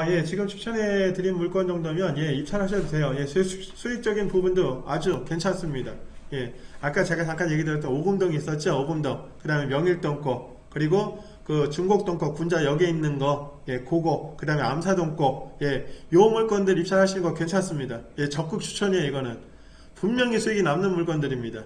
예, 지금 추천해 드린 물건 정도면, 예, 입찰하셔도 돼요. 예, 수익적인 부분도 아주 괜찮습니다. 예, 아까 제가 잠깐 얘기 드렸던 오금동 있었죠? 오금동. 그 다음에 명일동 거. 그리고 그 중곡동 거, 군자역에 있는 거. 예, 그거. 그 다음에 암사동 거. 예, 요 물건들 입찰하시는 거 괜찮습니다. 예, 적극 추천이에요, 이거는. 분명히 수익이 남는 물건들입니다.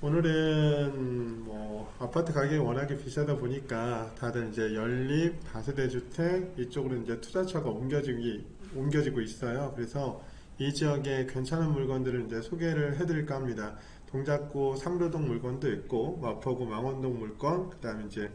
오늘은 뭐 아파트 가격이 워낙에 비싸다 보니까 다들 이제 연립 다세대 주택 이쪽으로 이제 투자처가 옮겨지고 있어요. 그래서 이 지역에 괜찮은 물건들을 이제 소개를 해드릴까 합니다. 동작구 상도동 물건도 있고 마포구 망원동 물건, 그다음에 이제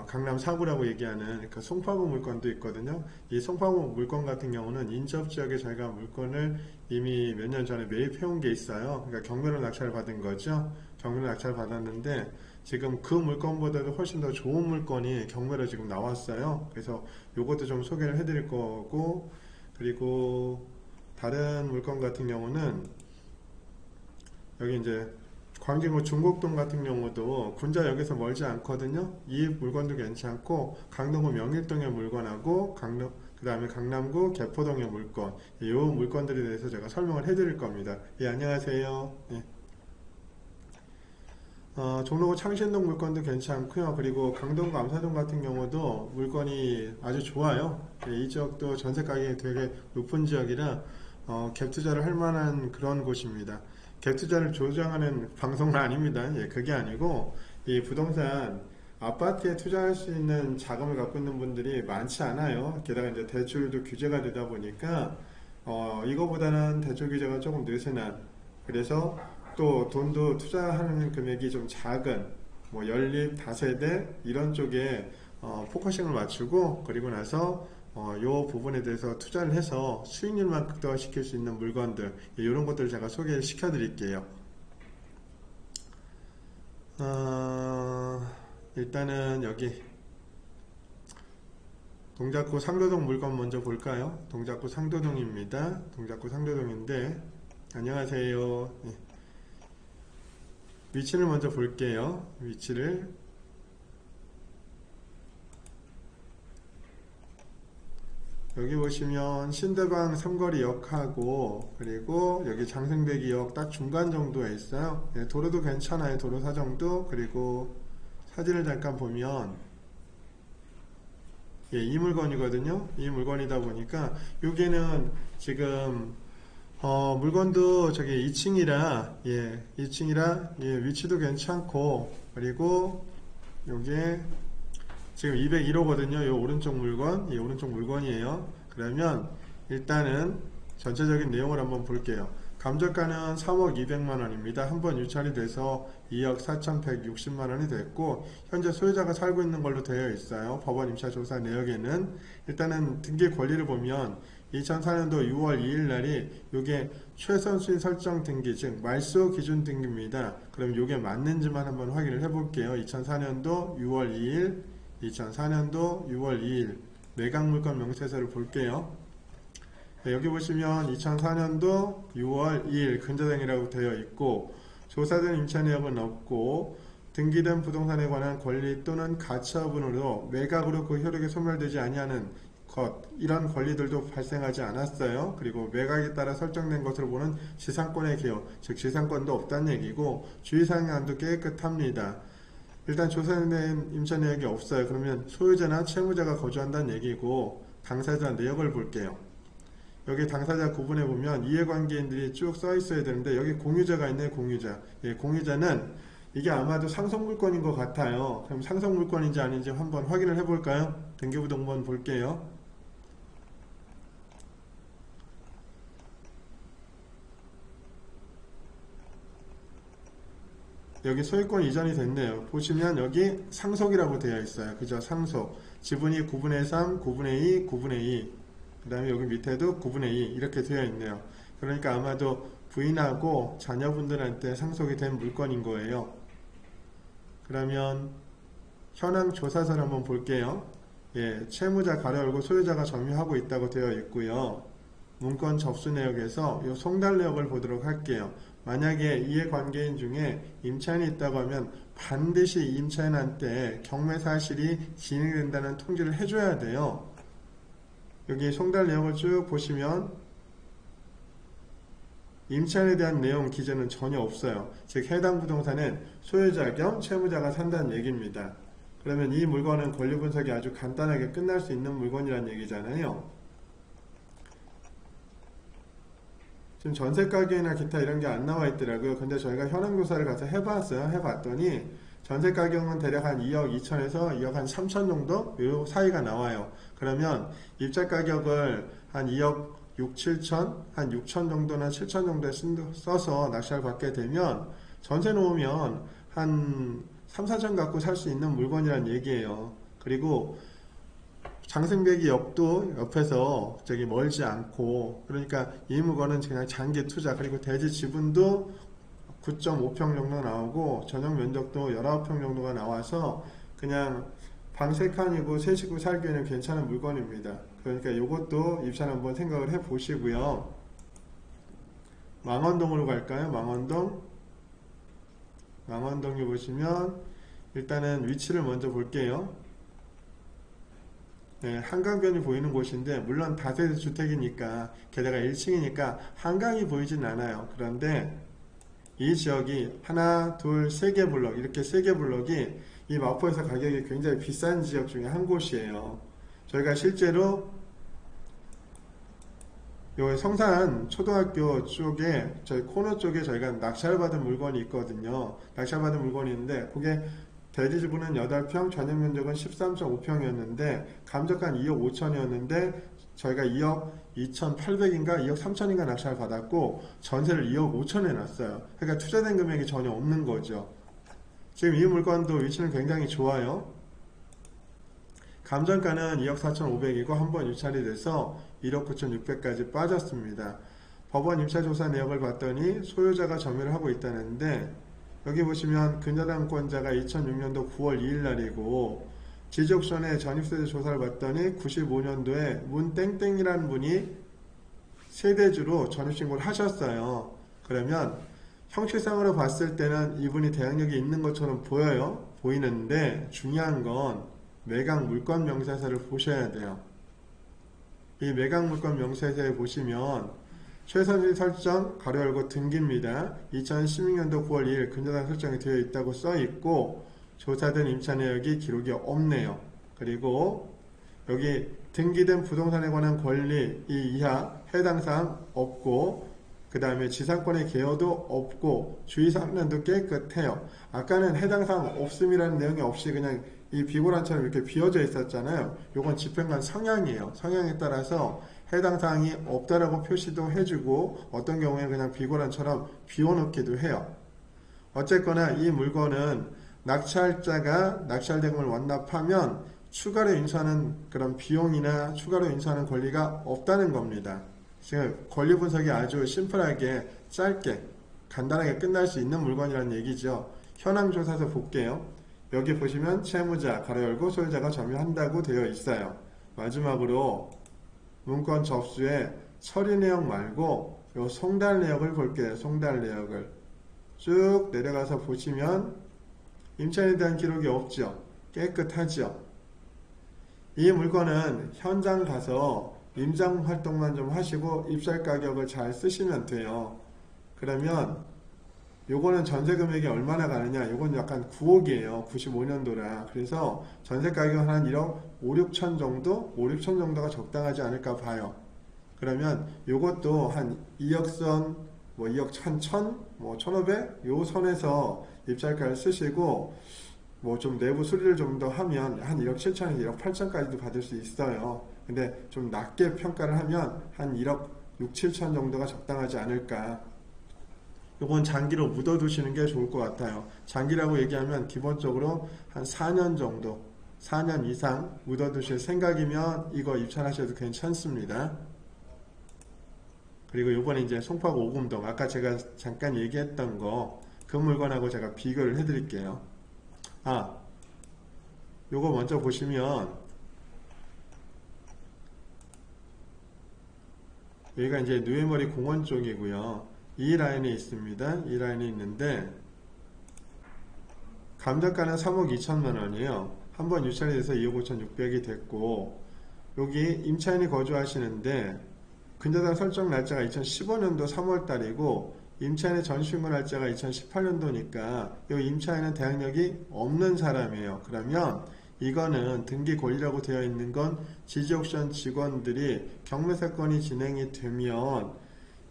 강남 4구라고 얘기하는 그 송파구 물건도 있거든요. 이 송파구 물건 같은 경우는 인접 지역에 저희가 물건을 이미 몇 년 전에 매입해 온 게 있어요. 그러니까 경매로 낙찰 받은 거죠. 경매로 낙찰 받았는데 지금 그 물건보다도 훨씬 더 좋은 물건이 경매로 지금 나왔어요. 그래서 요것도 좀 소개를 해드릴 거고, 그리고 다른 물건 같은 경우는 여기 이제 광진구 중곡동 같은 경우도 군자역에서 멀지 않거든요. 이 물건도 괜찮고, 강동구 명일동의 물건하고 그 다음에 강남구 개포동의 물건, 이 물건들에 대해서 제가 설명을 해드릴 겁니다. 예, 안녕하세요. 예. 종로구 창신동 물건도 괜찮고요. 그리고 강동구 암사동 같은 경우도 물건이 아주 좋아요. 예, 이 지역도 전세 가격이 되게 높은 지역이라 갭 투자를 할 만한 그런 곳입니다. 갭 투자를 조장하는 방송은 아닙니다. 예, 그게 아니고 이 부동산 아파트에 투자할 수 있는 자금을 갖고 있는 분들이 많지 않아요. 게다가 이제 대출도 규제가 되다 보니까 이거보다는 대출 규제가 조금 느슨한, 그래서 또 돈도 투자하는 금액이 좀 작은 뭐 연립 다세대 이런 쪽에 포커싱을 맞추고, 그리고 나서 요 부분에 대해서 투자를 해서 수익률만 극대화시킬 수 있는 물건들, 이런 것들을 제가 소개를 시켜 드릴게요. 일단은 여기 동작구 상도동 물건 먼저 볼까요? 동작구 상도동입니다. 동작구 상도동인데, 안녕하세요. 예. 위치를 먼저 볼게요. 위치를 여기 보시면 신대방 삼거리역하고, 그리고 여기 장생배기역 딱 중간 정도에 있어요. 예, 도로도 괜찮아요. 도로 사정도. 그리고 사진을 잠깐 보면 예, 이 물건이거든요. 이 물건이다 보니까 여기는 지금 물건도 저기 2층이라, 예, 2층이라, 예, 위치도 괜찮고, 그리고 요게 지금 201호거든요. 요 오른쪽 물건, 이 오른쪽 물건이에요. 그러면 일단은 전체적인 내용을 한번 볼게요. 감정가는 3억 200만원입니다. 한번 유찰이 돼서 2억 4160만원이 됐고, 현재 소유자가 살고 있는 걸로 되어 있어요. 법원 임차 조사 내역에는. 일단은 등기 권리를 보면 2004년도 6월 2일 날이 요게 최선수인 설정 등기, 즉 말소 기준 등기입니다. 그럼 요게 맞는지만 한번 확인을 해 볼게요. 2004년도 6월 2일, 2004년도 6월 2일 매각물건 명세서를 볼게요. 네, 여기 보시면 2004년도 6월 2일 근저당이라고 되어 있고, 조사된 임차 내역은 없고, 등기된 부동산에 관한 권리 또는 가처분으로 매각으로 그 효력이 소멸되지 아니하는 것, 이런 권리들도 발생하지 않았어요. 그리고 매각에 따라 설정된 것으로 보는 지상권의 개요, 즉 지상권도 없다는 얘기고, 주의사항도 깨끗합니다. 일단 조사된 임차 내역이 없어요. 그러면 소유자나 채무자가 거주한다는 얘기고, 당사자 내역을 볼게요. 여기 당사자 구분해 보면 이해관계인들이 쭉 써 있어야 되는데, 여기 공유자가 있네요. 공유자. 예, 공유자는 이게 아마도 상속물건인 것 같아요. 그럼 상속물건인지 아닌지 한번 확인을 해 볼까요? 등기부등본 볼게요. 여기 소유권 이전이 됐네요. 보시면 여기 상속이라고 되어 있어요. 그죠? 상속. 지분이 9분의 3, 9분의 2, 9분의 2. 그 다음에 여기 밑에도 9분의 2 이렇게 되어 있네요. 그러니까 아마도 부인하고 자녀분들한테 상속이 된 물건인 거예요. 그러면 현황 조사서를 한번 볼게요. 예, 채무자 가로 열고 소유자가 점유하고 있다고 되어 있고요. 문건 접수 내역에서 이 송달 내역을 보도록 할게요. 만약에 이해관계인 중에 임차인이 있다고 하면 반드시 임차인한테 경매 사실이 진행된다는 통지를 해줘야 돼요. 여기 송달 내역을 쭉 보시면 임차인에 대한 내용 기재는 전혀 없어요. 즉 해당 부동산은 소유자 겸 채무자가 산다는 얘기입니다. 그러면 이 물건은 권리분석이 아주 간단하게 끝날 수 있는 물건이라는 얘기잖아요. 지금 전세가격이나 기타 이런 게 안 나와 있더라고요. 근데 저희가 현황조사를 가서 해봤어요. 해봤더니 전세가격은 대략 한 2억 2천에서 2억 한 3천 정도 이 사이가 나와요. 그러면 입찰가격을 한 2억 6, 7천, 한 6천 정도나 7천 정도에 써서 낙찰 받게 되면 전세 놓으면 한 3, 4천 갖고 살 수 있는 물건이란 얘기예요. 그리고 장생배기 역도 옆에서 저기 멀지 않고, 그러니까 이 물건은 그냥 장기 투자, 그리고 대지 지분도 9.5평 정도 나오고 전용 면적도 19평 정도가 나와서 그냥 방 3칸이고 3식구 살기에는 괜찮은 물건입니다. 그러니까 이것도 입찰 한번 생각을 해 보시고요. 망원동으로 갈까요? 망원동에 보시면 일단은 위치를 먼저 볼게요. 네, 한강변이 보이는 곳인데 물론 다세대 주택이니까 게다가 1층이니까 한강이 보이진 않아요. 그런데 이 지역이 하나, 둘, 세 개 블럭, 이렇게 세 개 블럭이 이 마포에서 가격이 굉장히 비싼 지역 중에 한 곳이에요. 저희가 실제로 요 성산 초등학교 쪽에 저희 코너 쪽에 저희가 낙찰받은 물건이 있거든요. 낙찰받은 물건이 있는데 그게 대지 지분은 8평, 전용 면적은 13.5평이었는데 감정가 2억 5천이었는데 저희가 2억 2,800인가 2억 3천인가 낙찰을 받았고 전세를 2억 5천에 놨어요. 그러니까 투자된 금액이 전혀 없는 거죠. 지금 이 물건도 위치는 굉장히 좋아요. 감정가는 2억 4,500이고 한번 유찰이 돼서 1억 9,600까지 빠졌습니다. 법원 임차조사 내역을 봤더니 소유자가 점유를 하고 있다는데 여기 보시면 근저당권자가 2006년도 9월 2일 날이고 지적전에 전입세대 조사를 봤더니 95년도에 문땡땡이라는 분이 세대주로 전입신고를 하셨어요. 그러면 형식상으로 봤을 때는 이분이 대항력이 있는 것처럼 보이는데 중요한 건 매각 물건 명세서를 보셔야 돼요. 이 매각 물건 명세서에 보시면 최선실 설정 가로 열고 등기입니다. 2016년도 9월 2일 근저당 설정이 되어 있다고 써 있고 조사된 임차 내역이 기록이 없네요. 그리고 여기 등기된 부동산에 관한 권리 이 이하 해당 사항 없고 그 다음에 지상권의 개요도 없고 주의사항도 깨끗해요. 아까는 해당 사항 없음이라는 내용이 없이 그냥 이 비고란처럼 이렇게 비어져 있었잖아요. 요건 집행관 성향이에요. 성향에 따라서 해당 사항이 없다라고 표시도 해주고 어떤 경우에는 그냥 비고란처럼 비워놓기도 해요. 어쨌거나 이 물건은 낙찰자가 낙찰대금을 완납하면 추가로 인수하는 그런 비용이나 추가로 인수하는 권리가 없다는 겁니다. 지금 권리 분석이 아주 심플하게 짧게 간단하게 끝날 수 있는 물건이라는 얘기죠. 현황조사서 볼게요. 여기 보시면 채무자 가로 열고 소유자가 점유한다고 되어 있어요. 마지막으로 문건 접수에 처리 내역 말고 요 송달 내역을 볼게요. 송달 내역을 쭉 내려가서 보시면 임차인에 대한 기록이 없죠. 깨끗하죠. 이 물건은 현장 가서 임장 활동만 좀 하시고 입찰 가격을 잘 쓰시면 돼요. 그러면 요거는 전세 금액이 얼마나 가느냐, 요건 약간 9억이에요 95년도라. 그래서 전세 가격은 한 1억 5, 6천 정도 5, 6천 정도가 적당하지 않을까 봐요. 그러면 요것도 한 2억 선, 뭐 2억 1,000, 뭐 1,500 요 선에서 입찰가를 쓰시고 뭐 좀 내부 수리를 좀 더 하면 한 1억 7천에서 1억 8천까지도 받을 수 있어요. 근데 좀 낮게 평가를 하면 한 1억 6, 7천 정도가 적당하지 않을까. 요건 장기로 묻어두시는 게 좋을 것 같아요. 장기라고 얘기하면 기본적으로 한 4년 정도, 4년 이상 묻어두실 생각이면 이거 입찰하셔도 괜찮습니다. 그리고 요번에 이제 송파구 오금동, 아까 제가 잠깐 얘기했던 거, 그 물건하고 제가 비교를 해드릴게요. 요거 먼저 보시면 여기가 이제 누에머리 공원 쪽이고요. 이 라인에 있습니다. 이 라인에 있는데 감정가는 3억 2천만 원이에요. 한번 유찰이 돼서 2억 5천6백이 됐고, 여기 임차인이 거주하시는데 근저당 설정 날짜가 2015년도 3월 달이고 임차인의 전신고 날짜가 2018년도니까 이 임차인은 대항력이 없는 사람이에요. 그러면 이거는 등기 권리라고 되어 있는 건 지지옥션 직원들이 경매사건이 진행이 되면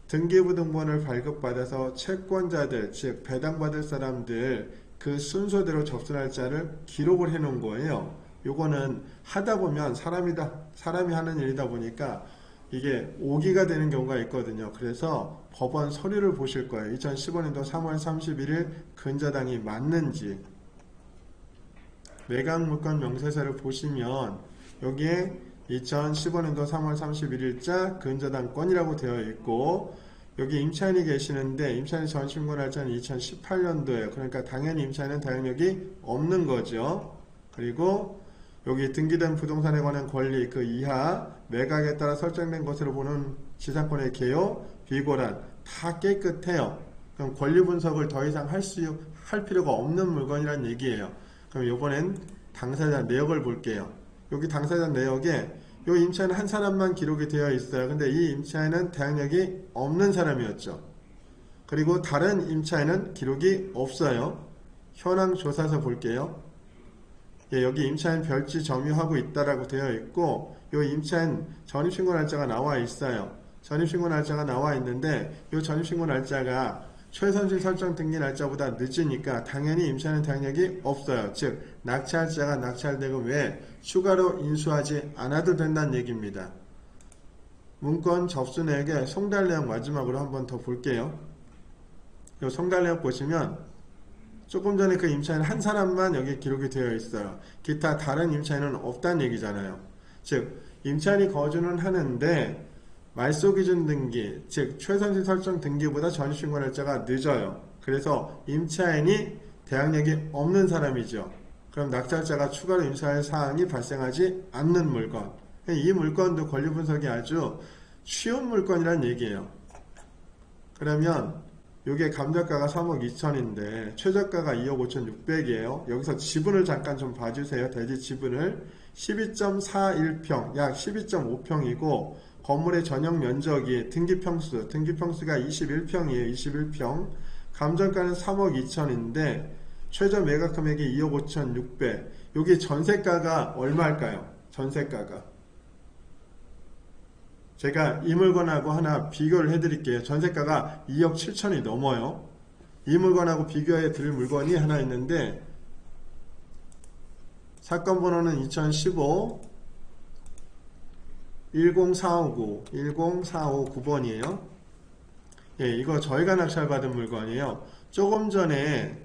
등기부등본을 발급받아서 채권자들, 즉 배당받을 사람들 그 순서대로 접수 날짜를 기록을 해 놓은 거예요. 요거는 하다 보면 사람이 하는 일이다 보니까 이게 오기가 되는 경우가 있거든요. 그래서 법원 서류를 보실 거예요. 2015년도 3월 31일 근저당이 맞는지. 매각물건 명세서를 보시면 여기에 2015년도 3월 31일자 근저당권이라고 되어 있고, 여기 임차인이 계시는데 임차인의 전신고 날짜는 2018년도에요. 그러니까 당연히 임차인은 대항력이 없는 거죠. 그리고 여기 등기된 부동산에 관한 권리 그 이하 매각에 따라 설정된 것으로 보는 지상권의 개요, 비고란 다 깨끗해요. 그럼 권리 분석을 더 이상 할 필요가 없는 물건이란 얘기예요. 그럼 이번엔 당사자 내역을 볼게요. 여기 당사자 내역에 이 임차인은 한 사람만 기록이 되어 있어요. 근데 이 임차인은 대항력이 없는 사람이었죠. 그리고 다른 임차인은 기록이 없어요. 현황 조사서 볼게요. 예, 여기 임차인 별지 점유하고 있다라고 되어 있고, 이 임차인 전입신고 날짜가 나와 있어요. 전입신고 날짜가 나와 있는데 이 전입신고 날짜가 최선실 설정 등기 날짜보다 늦으니까 당연히 임차인은 대항력이 없어요. 즉 낙찰자가 낙찰대금 외에 추가로 인수하지 않아도 된다는 얘기입니다. 문건 접수 내역에 송달 내역 마지막으로 한번 더 볼게요. 이 송달 내역 보시면 조금 전에 그 임차인 한 사람만 여기 기록이 되어 있어요. 기타 다른 임차인은 없다는 얘기잖아요. 즉 임차인이 거주는 하는데 말소기준 등기, 즉 최선실 설정 등기보다 전입신고 날짜가 늦어요. 그래서 임차인이 대항력이 없는 사람이죠. 그럼 낙찰자가 추가로 인수할 사항이 발생하지 않는 물건. 이 물건도 권리 분석이 아주 쉬운 물건이란 얘기예요. 그러면 이게 감정가가 3억 2천인데 최저가가 2억 5천6백이에요. 여기서 지분을 잠깐 좀 봐주세요. 대지 지분을 12.41평, 약 12.5평이고 건물의 전용 면적이 등기평수가 21평이에요. 21평. 감정가는 3억 2천인데 최저 매각 금액이 2억 5천6백. 여기 전세가가 얼마일까요? 전세가가. 제가 이 물건하고 하나 비교를 해드릴게요. 전세가가 2억 7천이 넘어요. 이 물건하고 비교해 드릴 물건이 하나 있는데 사건 번호는 2015 10459번이에요. 예, 이거 저희가 낙찰받은 물건이에요. 조금 전에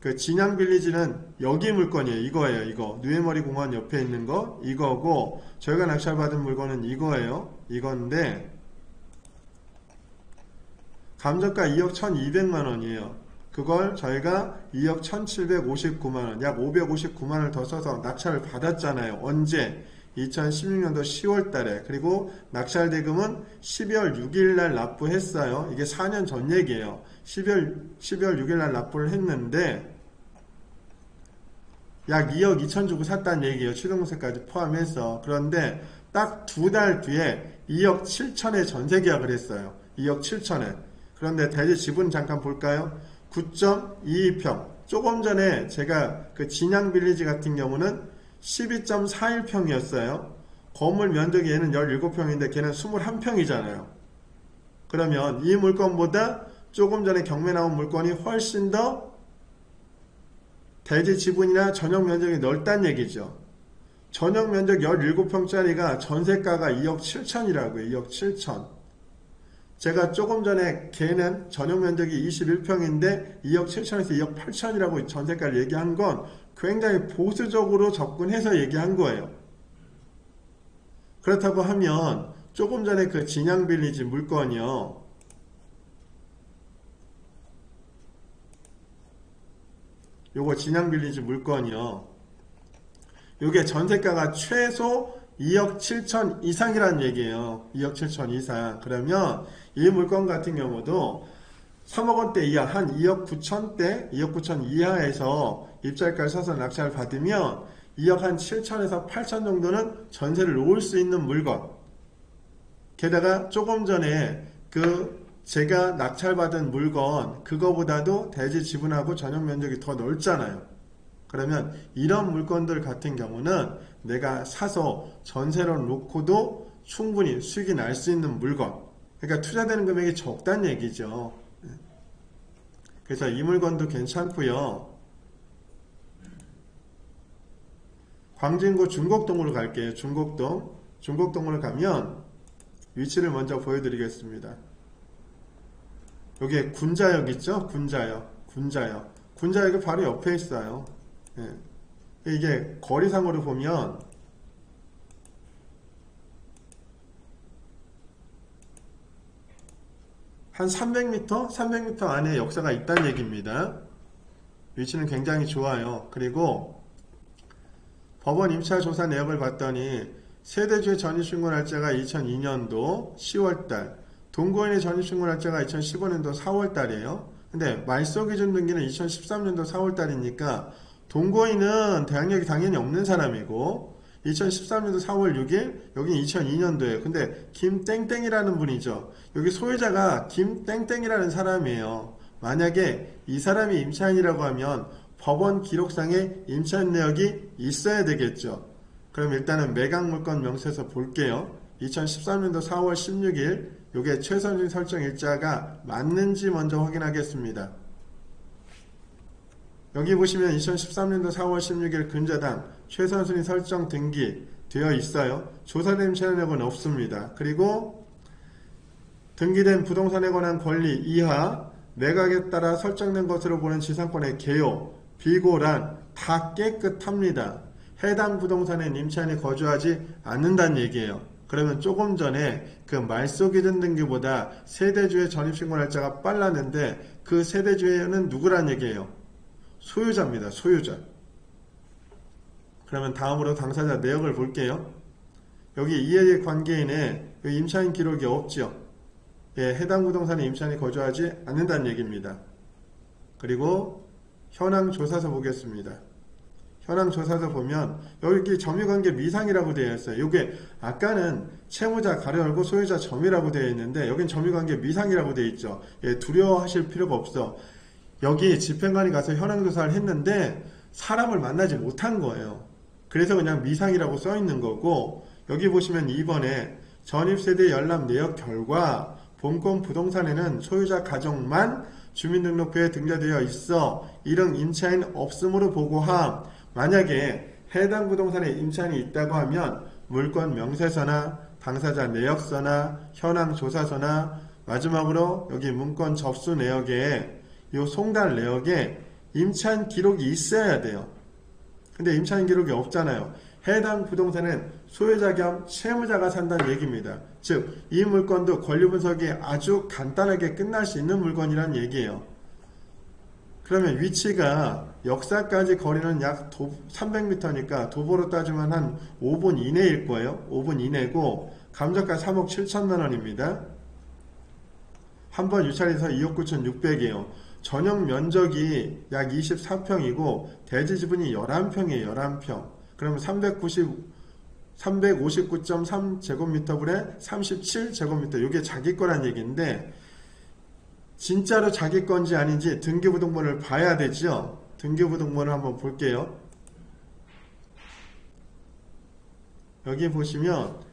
그 진양빌리지는 여기 물건이에요. 이거예요. 이거 누에머리 공원 옆에 있는 거 이거고, 저희가 낙찰받은 물건은 이거예요. 이건데 감정가 2억 1200만원이에요. 그걸 저희가 2억 1759만원, 약 559만원을 더 써서 낙찰을 받았잖아요. 언제? 2016년도 10월 달에. 그리고 낙찰 대금은 12월 6일 날 납부했어요. 이게 4년 전 얘기예요. 12월 6일 날 납부를 했는데 약 2억 2천 주고 샀다는 얘기예요. 취득세까지 포함해서. 그런데 딱 2달 뒤에 2억 7천에 전세 계약을 했어요. 2억 7천에. 그런데 대지 지분 잠깐 볼까요? 9.22평. 조금 전에 제가 그 진양 빌리지 같은 경우는 12.41평이었어요. 건물 면적이 얘는 17평인데 걔는 21평이잖아요. 그러면 이 물건보다 조금 전에 경매 나온 물건이 훨씬 더 대지 지분이나 전용 면적이 넓다는 얘기죠. 전용 면적 17평짜리가 전세가가 2억 7천이라고요. 2억 7천. 제가 조금 전에 걔는 전용 면적이 21평인데 2억 7천에서 2억 8천이라고 전세가를 얘기한 건 굉장히 보수적으로 접근해서 얘기한 거예요. 그렇다고 하면 조금 전에 그 진양빌리지 물건이요. 요거 진양빌리지 물건이요. 요게 전세가가 최소 2억 7천 이상이란 얘기예요. 2억 7천 이상. 그러면 이 물건 같은 경우도 3억 원대 이하, 한 2억 9천대, 2억 9천 이하에서 입찰가를 사서 낙찰을 받으면 2억 한 7천에서 8천 정도는 전세를 놓을 수 있는 물건. 게다가 조금 전에 제가 낙찰받은 물건, 그거보다도 대지 지분하고 전용 면적이 더 넓잖아요. 그러면 이런 물건들 같은 경우는 내가 사서 전세로 놓고도 충분히 수익이 날 수 있는 물건. 그러니까 투자되는 금액이 적다는 얘기죠. 그래서 이 물건도 괜찮고요. 광진구 중곡동으로 갈게요. 중곡동. 중곡동으로 가면 위치를 먼저 보여드리겠습니다. 여기에 군자역 있죠? 군자역. 군자역이 바로 옆에 있어요. 예. 이게 거리상으로 보면 한 300m 안에 역사가 있다는 얘기입니다. 위치는 굉장히 좋아요. 그리고 법원 임차 조사 내역을 봤더니 세대주의 전입신고 날짜가 2002년도 10월달, 동거인의 전입신고 날짜가 2015년도 4월달이에요. 근데 말소기준 등기는 2013년도 4월달이니까 동거인은 대항력이 당연히 없는 사람이고 2013년도 4월 6일, 여긴 2002년도에요. 근데 김땡땡이라는 분이죠. 여기 소유자가 김땡땡이라는 사람이에요. 만약에 이 사람이 임차인이라고 하면 법원 기록상에 임차인 내역이 있어야 되겠죠. 그럼 일단은 매각물건 명세서 볼게요. 2013년도 4월 16일, 요게 최선순위 설정 일자가 맞는지 먼저 확인하겠습니다. 여기 보시면 2013년도 4월 16일 근저당 최선순위 설정 등기 되어 있어요. 조사된 임차인 내역은 없습니다. 그리고 등기된 부동산에 관한 권리 이하 매각에 따라 설정된 것으로 보는 지상권의 개요, 비고란 다 깨끗합니다. 해당 부동산에 임차인이 거주하지 않는다는 얘기예요. 그러면 조금 전에 그 말소기준 등기보다 세대주의 전입신고 날짜가 빨랐는데 그 세대주의는 누구란 얘기예요? 소유자입니다. 소유자. 그러면 다음으로 당사자 내역을 볼게요. 여기 이해관계인의 임차인 기록이 없죠. 예, 해당 부동산에 임차인이 거주하지 않는다는 얘기입니다. 그리고 현황 조사서 보겠습니다. 현황 조사서 보면 여기 점유관계 미상이라고 되어 있어요. 이게 아까는 채무자 가로 열고 소유자 점이라고 되어 있는데 여긴 점유관계 미상이라고 되어 있죠. 예, 두려워하실 필요가 없어. 여기 집행관이 가서 현황 조사를 했는데 사람을 만나지 못한 거예요. 그래서 그냥 미상이라고 써 있는 거고, 여기 보시면 2번에 전입세대 열람 내역 결과 본권 부동산에는 소유자 가정만 주민등록부에 등재되어 있어 이런 임차인 없음으로 보고함. 만약에 해당 부동산에 임차인이 있다고 하면 물권 명세서나 당사자 내역서나 현황 조사서나 마지막으로 여기 문건 접수 내역에 이 송달 내역에 임차인 기록이 있어야 돼요. 근데 임차인 기록이 없잖아요. 해당 부동산은 소유자 겸 채무자가 산다는 얘기입니다. 즉, 이 물건도 권리분석이 아주 간단하게 끝날 수 있는 물건이란 얘기예요. 그러면 위치가 역사까지 거리는 약 300m니까 도보로 따지면 한 5분 이내일 거예요. 5분 이내고 감정가 3억 7천만 원입니다. 한 번 유찰해서 2억 9,600이에요. 전용 면적이 약 24평이고 대지 지분이 11평이에요. 11평. 그러면 359.3제곱미터분에 37제곱미터. 이게 자기 거란 얘기인데 진짜로 자기 건지 아닌지 등기부등본을 봐야 되죠. 등기부등본을 한번 볼게요. 여기 보시면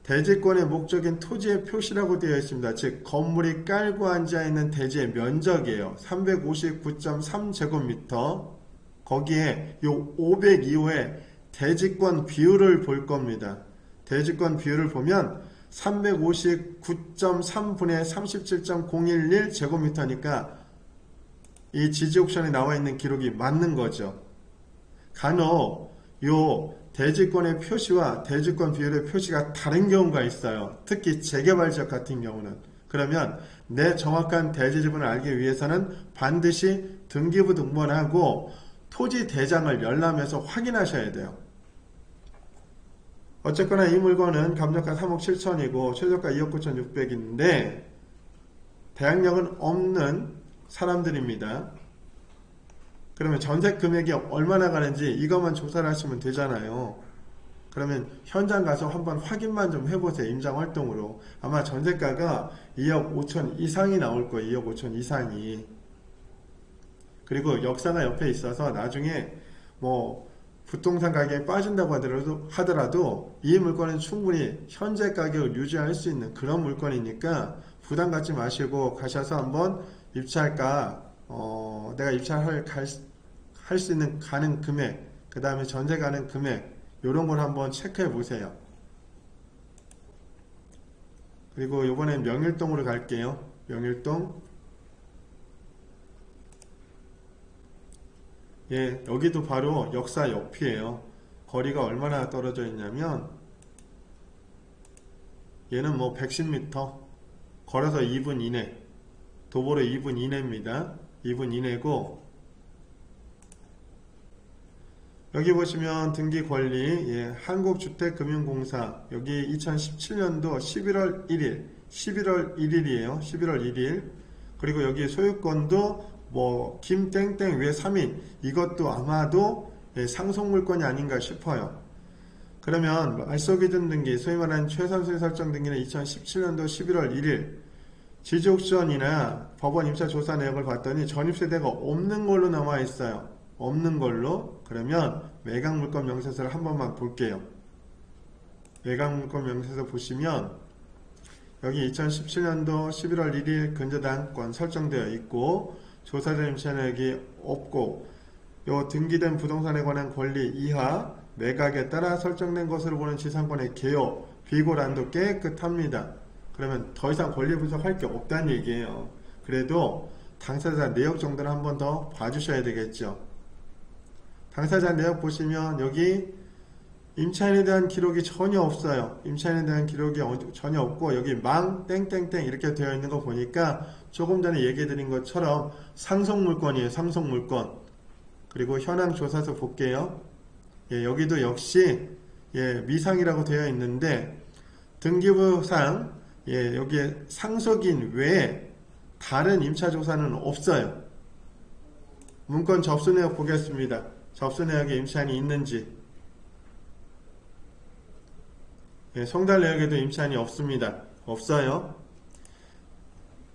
대지권의 목적인 토지의 표시라고 되어 있습니다. 즉 건물이 깔고 앉아있는 대지의 면적이에요. 359.3제곱미터. 거기에 요 502호의 대지권 비율을 볼 겁니다. 대지권 비율을 보면 359.3분의 37.011제곱미터니까 이 지지옵션에 나와 있는 기록이 맞는 거죠. 간혹 요 대지권의 표시와 대지권 비율의 표시가 다른 경우가 있어요. 특히 재개발지역 같은 경우는. 그러면 내 정확한 대지 지분을 알기 위해서는 반드시 등기부 등본하고 토지 대장을 열람해서 확인하셔야 돼요. 어쨌거나 이 물건은 감정가 3억 7천이고 최저가 2억 9천6백인데 대항력은 없는 사람들입니다. 그러면 전세 금액이 얼마나 가는지 이것만 조사를 하시면 되잖아요. 그러면 현장 가서 한번 확인만 좀 해보세요. 임장 활동으로. 아마 전세가가 2억 5천 이상이 나올 거예요. 2억 5천 이상이. 그리고 역사가 옆에 있어서 나중에 뭐 부동산 가격이 빠진다고 하더라도 이 물건은 충분히 현재 가격을 유지할 수 있는 그런 물건이니까 부담 갖지 마시고 가셔서 한번 입찰가 내가 입찰할 수 있는 가능 금액, 그 다음에 전세 가능 금액 요런 걸 한번 체크해 보세요. 그리고 이번엔 명일동으로 갈게요. 명일동. 예, 여기도 바로 역사 옆이에요. 거리가 얼마나 떨어져 있냐면 얘는 뭐 110m 걸어서 2분 이내, 도보로 2분 이내입니다. 2분 이내고 여기 보시면 등기 권리, 예, 한국주택금융공사 여기 2017년도 11월 1일 11월 1일이에요 11월 1일. 그리고 여기 소유권도 뭐 김땡땡 외 3인 이것도 아마도, 예, 상속물건이 아닌가 싶어요. 그러면 말소기준 등기, 소위 말하는 최선수요 설정 등기는 2017년도 11월 1일 지지옥전이나 법원 임차조사 내역을 봤더니 전입세대가 없는 걸로 나와 있어요. 없는 걸로. 그러면 매각물건 명세서를 한 번만 볼게요. 매각물건 명세서 보시면 여기 2017년도 11월 1일 근저당권 설정되어 있고 조사전 임차 내역이 없고 요 등기된 부동산에 관한 권리 이하 매각에 따라 설정된 것으로 보는 지상권의 개요 비고란도 깨끗합니다. 그러면 더 이상 권리 분석할 게 없다는 얘기예요. 그래도 당사자 내역 정도는 한 번 더 봐주셔야 되겠죠. 당사자 내역 보시면 여기 임차인에 대한 기록이 전혀 없어요. 임차인에 대한 기록이 전혀 없고 여기 망 땡땡땡 이렇게 되어 있는 거 보니까 조금 전에 얘기해 드린 것처럼 상속물건이에요. 상속물건. 그리고 현황 조사서 볼게요. 예, 여기도 역시, 예, 미상이라고 되어 있는데 등기부상, 예, 여기에 상속인 외에 다른 임차조사는 없어요. 문건 접수 내역 보겠습니다. 접수 내역에 임차인이 있는지. 예, 송달 내역에도 임차인이 없습니다. 없어요.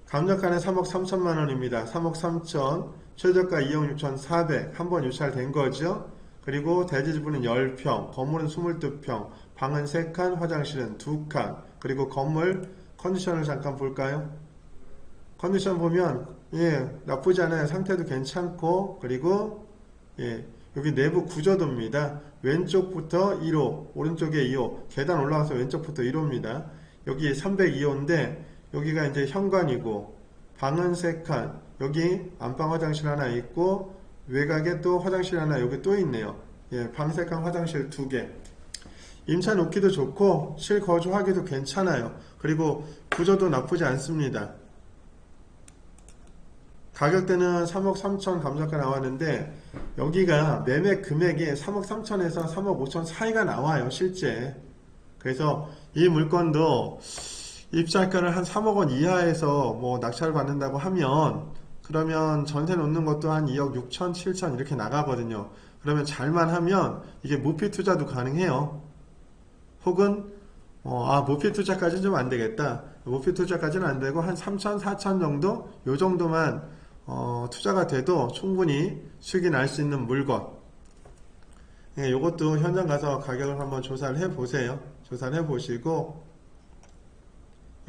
감정가는 3억 3천만 원입니다. 3억 3천, 최저가 2억 6천 4백, 한 번 유찰된 거죠. 그리고 대지지분은 10평, 건물은 22평, 방은 3칸, 화장실은 2칸. 그리고 건물 컨디션을 잠깐 볼까요? 컨디션 보면, 예, 나쁘지 않아요. 상태도 괜찮고, 그리고, 예, 여기 내부 구조도입니다. 왼쪽부터 1호, 오른쪽에 2호, 계단 올라가서 왼쪽부터 1호입니다. 여기 302호인데, 여기가 이제 현관이고, 방은 3칸, 여기 안방 화장실 하나 있고, 외곽에 또 화장실 하나 여기 또 있네요. 예, 방 3칸 화장실 2개. 임차 놓기도 좋고, 실거주하기도 괜찮아요. 그리고 구조도 나쁘지 않습니다. 가격대는 3억 3천 감정가 나왔는데 여기가 매매 금액이 3억 3천에서 3억 5천 사이가 나와요 실제. 그래서 이 물건도 입찰가를 한 3억 원 이하에서 뭐 낙찰을 받는다고 하면 그러면 전세 놓는 것도 한 2억 6천 7천 이렇게 나가거든요. 그러면 잘만 하면 이게 무피 투자도 가능해요. 혹은 무피 투자까지는 좀 안되겠다. 무피 투자까지는 안되고 한 3천 4천 정도 요 정도만 투자가 돼도 충분히 수익이 날 수 있는 물건. 예, 요것도 현장 가서 가격을 한번 조사를 해 보세요. 조사를 해 보시고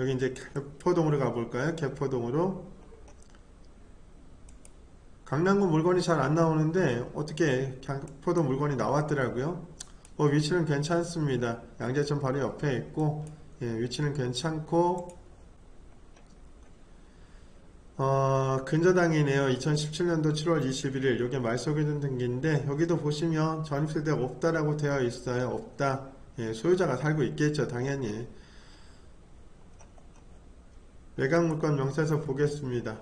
여기 이제 개포동으로 가볼까요? 개포동으로. 강남구 물건이 잘 안 나오는데 어떻게 개포동 물건이 나왔더라고요. 위치는 괜찮습니다. 양재천 바로 옆에 있고, 예, 위치는 괜찮고, 근저당이네요. 2017년도 7월 21일. 요게 말소기준 등기인데, 여기도 보시면 전입세대가 없다라고 되어 있어요. 없다. 예, 소유자가 살고 있겠죠. 당연히. 매각물건 명세서 보겠습니다.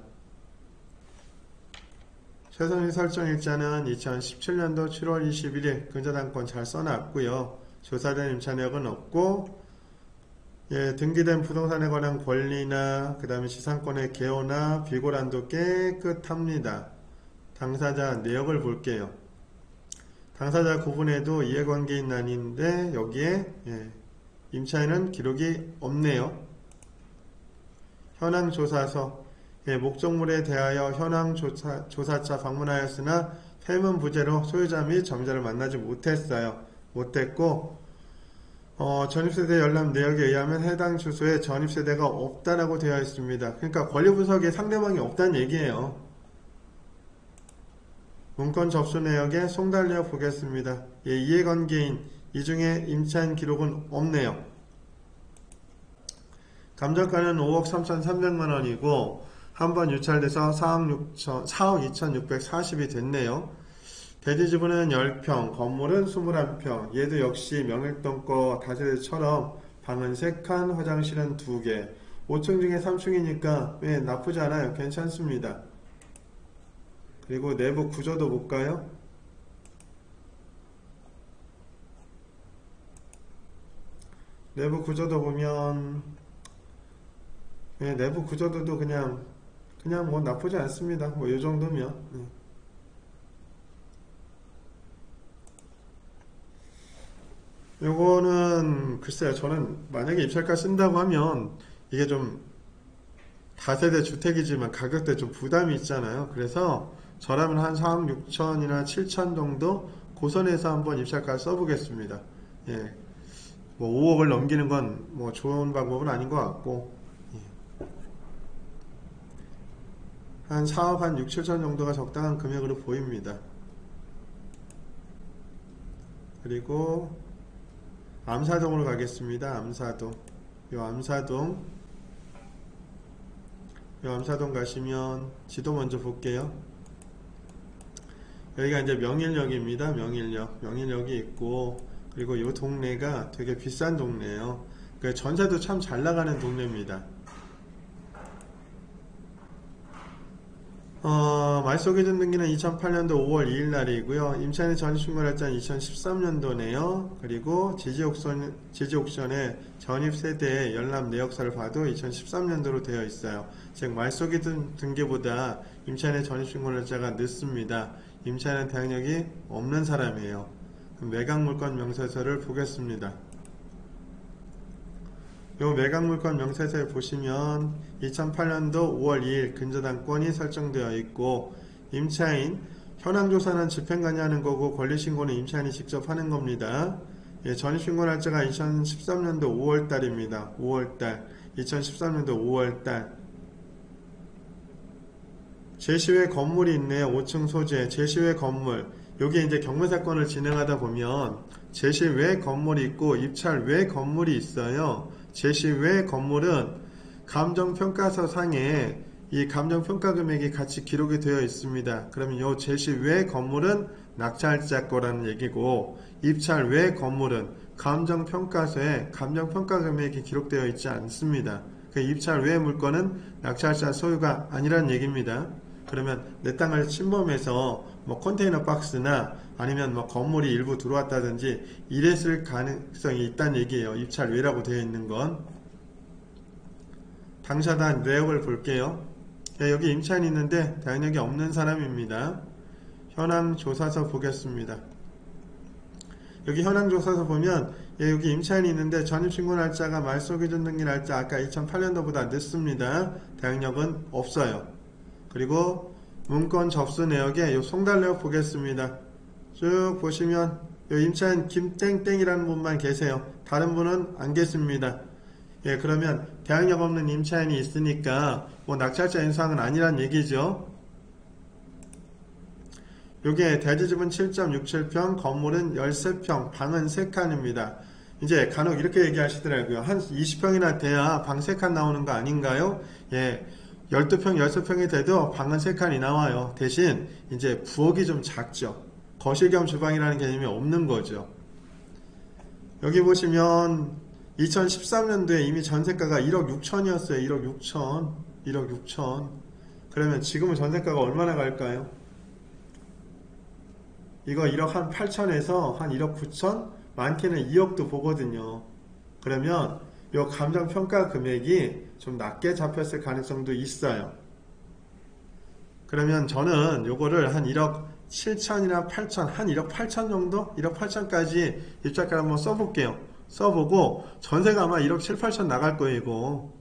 최선희 설정일자는 2017년도 7월 21일 근저당권 잘 써놨고요. 조사된 임차 내역은 없고, 예, 등기된 부동산에 관한 권리나 그 다음에 지상권의 개요나 비고란도 깨끗합니다. 당사자 내역을 볼게요. 당사자 구분에도 이해관계인 아닌데 여기에 임차인은 기록이 없네요. 현황조사서, 목적물에 대하여 현황조사차 방문하였으나 폐문 부재로 소유자 및 점자를 만나지 못했고 전입세대 열람 내역에 의하면 해당 주소에 전입세대가 없다라고 되어 있습니다. 그러니까 권리분석에 상대방이 없다는 얘기예요. 문건 접수 내역에 송달 내역 보겠습니다. 이해관계인 이 중에 임차인 기록은 없네요. 감정가는 5억 3,300만원이고 한번 유찰돼서 4억 2,640이 됐네요. 대지지분은 10평, 건물은 21평. 얘도 역시 명일동 거 다세대처럼 방은 3칸, 화장실은 2개. 5층 중에 3층이니까 나쁘지 않아요. 괜찮습니다. 그리고 내부 구조도 볼까요? 내부 구조도 보면 내부 구조도 그냥 뭐 나쁘지 않습니다. 뭐 이 정도면. 요거는 글쎄요. 저는 만약에 입찰가 쓴다고 하면 이게 좀 다세대 주택이지만 가격대 좀 부담이 있잖아요. 그래서 저라면 한 4억 6천이나 7천 정도 고선에서 한번 입찰가 써보겠습니다. 예. 뭐 5억을 넘기는 건 뭐 좋은 방법은 아닌 것 같고, 한 4억 한 6, 7천 정도가 적당한 금액으로 보입니다. 그리고 암사동으로 가겠습니다. 암사동. 요 암사동 가시면 지도 먼저 볼게요. 여기가 이제 명일역입니다. 명일역이 있고, 그리고 요 동네가 되게 비싼 동네예요. 그 전세도 참 잘 나가는 동네입니다. 말소기준 등기는 2008년도 5월 2일 날이고요. 임차인의 전입신고날짜는 2013년도네요. 그리고 지지옥션의 전입세대의 열람 내역서를 봐도 2013년도로 되어 있어요. 즉 말소기준 등기보다 임차인의 전입신고날짜가 늦습니다. 임차인은 대항력이 없는 사람이에요. 그럼 매각물건 명세서를 보겠습니다. 요 매각물건 명세서에 보시면 2008년도 5월 2일 근저당권이 설정되어 있고, 임차인 현황조사는 집행관이 하는 거고 권리신고는 임차인이 직접 하는 겁니다. 전입신고 날짜가 2013년도 5월달입니다. 5월달 2013년도 5월달. 제시외 건물이 있네요. 5층 소재 제시외 건물. 여기 이제 경매사건을 진행하다 보면 제시외 건물이 있고 입찰외 건물이 있어요. 제시외 건물은 감정평가서 상에 이 감정평가 금액이 같이 기록이 되어 있습니다. 그러면 이 제시외 건물은 낙찰자 거라는 얘기고, 입찰외 건물은 감정평가서에 감정평가 금액이 기록되어 있지 않습니다. 그 입찰외 물건은 낙찰자 소유가 아니라는 얘기입니다. 그러면 내 땅을 침범해서 뭐 컨테이너 박스나 아니면 뭐 건물이 일부 들어왔다든지 이랬을 가능성이 있다는 얘기예요. 입찰외라고 되어 있는 건. 당사자 내역을 볼게요. 여기 임차인이 있는데 대항력이 없는 사람입니다. 현황조사서 보겠습니다. 여기 현황조사서 보면 여기 임차인이 있는데 전입신고 날짜가 말소기준 등기 날짜 아까 2008년도보다 늦습니다. 대항력은 없어요. 그리고 문건 접수 내역에 요 송달 내역 보겠습니다. 쭉 보시면 요 임차인 김땡땡이라는 분만 계세요. 다른 분은 안 계십니다. 그러면 대항력 없는 임차인이 있으니까 뭐 낙찰자 인수항은 아니란 얘기죠. 요게 대지집은 7.67평, 건물은 13평, 방은 3칸입니다. 이제 간혹 이렇게 얘기하시더라고요. 한 20평이나 돼야 방 3칸 나오는 거 아닌가요? 12평, 13평이 돼도 방은 3칸이 나와요. 대신 이제 부엌이 좀 작죠. 거실 겸 주방이라는 개념이 없는 거죠. 여기 보시면 2013년도에 이미 전세가가 1억 6천이었어요. 1억 6천. 그러면 지금은 전세가가 얼마나 갈까요? 이거 1억 한 8천에서 한 1억 9천? 많게는 2억도 보거든요. 그러면 요 감정평가 금액이 좀 낮게 잡혔을 가능성도 있어요. 그러면 저는 요거를 한 1억 7천이나 8천, 한 1억 8천 정도? 1억 8천까지 입자가를 한번 써볼게요. 써보고 전세가 아마 1억 7, 8천 나갈 거예요, 이거.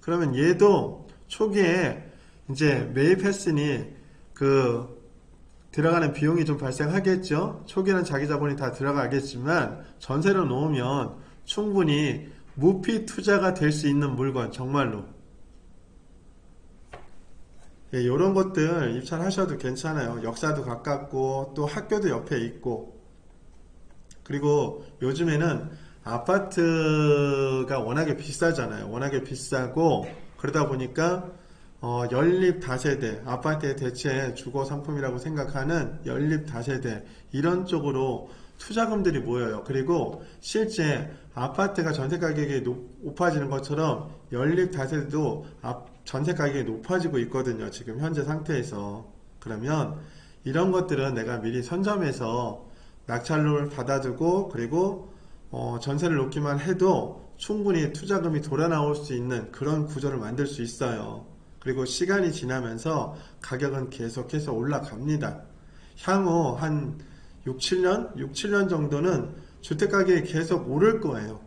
그러면 얘도 초기에 이제 매입했으니 들어가는 비용이 좀 발생하겠죠. 초기에는 자기 자본이 다 들어가겠지만 전세로 놓으면 충분히 무피 투자가 될 수 있는 물건, 정말로. 예, 이런 것들 입찰하셔도 괜찮아요. 역사도 가깝고 또 학교도 옆에 있고, 그리고 요즘에는 아파트가 워낙에 비싸잖아요. 워낙에 비싸고 그러다 보니까 연립 다세대, 아파트의 대체 주거 상품이라고 생각하는 연립 다세대, 이런 쪽으로 투자금들이 모여요. 그리고 실제 아파트가 전세 가격이 높아지는 것처럼 연립 다세대도 전세 가격이 높아지고 있거든요. 지금 현재 상태에서. 그러면 이런 것들은 내가 미리 선점해서 낙찰로를 받아두고, 그리고 전세를 놓기만 해도 충분히 투자금이 돌아 나올 수 있는 그런 구조를 만들 수 있어요. 그리고 시간이 지나면서 가격은 계속해서 올라갑니다. 향후 한 6, 7년 정도는 주택가격이 계속 오를 거예요.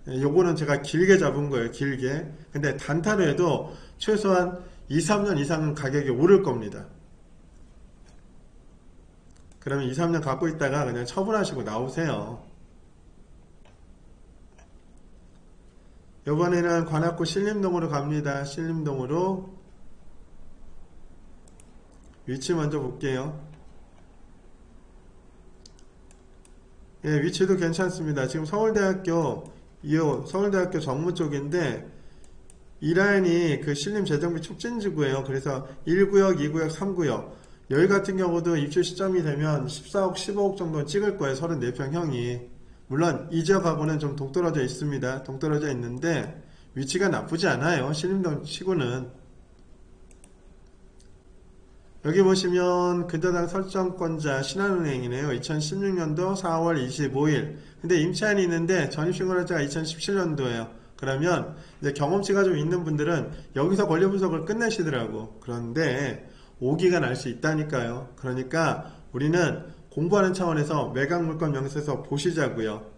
요거는 제가 길게 잡은 거예요. 길게. 근데 단타로 해도 최소한 2, 3년 이상은 가격이 오를 겁니다. 그러면 2, 3년 갖고 있다가 그냥 처분하시고 나오세요. 이번에는 관악구 신림동으로 갑니다. 신림동으로 위치 먼저 볼게요. 예, 위치도 괜찮습니다. 지금 서울대학교 정문 쪽인데 이 라인이 신림 재정비 촉진지구예요. 그래서 1구역, 2구역, 3구역, 여기 같은 경우도 입주 시점이 되면 14억, 15억 정도 찍을 거예요. 34평형이. 물론 이 지역하고는 좀 동떨어져 있습니다. 동떨어져 있는데 위치가 나쁘지 않아요. 신림동 치고는. 여기 보시면 근저당 설정권자 신한은행이네요. 2016년도 4월 25일. 근데 임차인이 있는데 전입신고날짜가 2017년도예요. 그러면 이제 경험치가 좀 있는 분들은 여기서 권리 분석을 끝내시더라고. 그런데 오기가 날 수 있다니까요. 그러니까 우리는 공부하는 차원에서 매각 물건 명세서 보시자고요.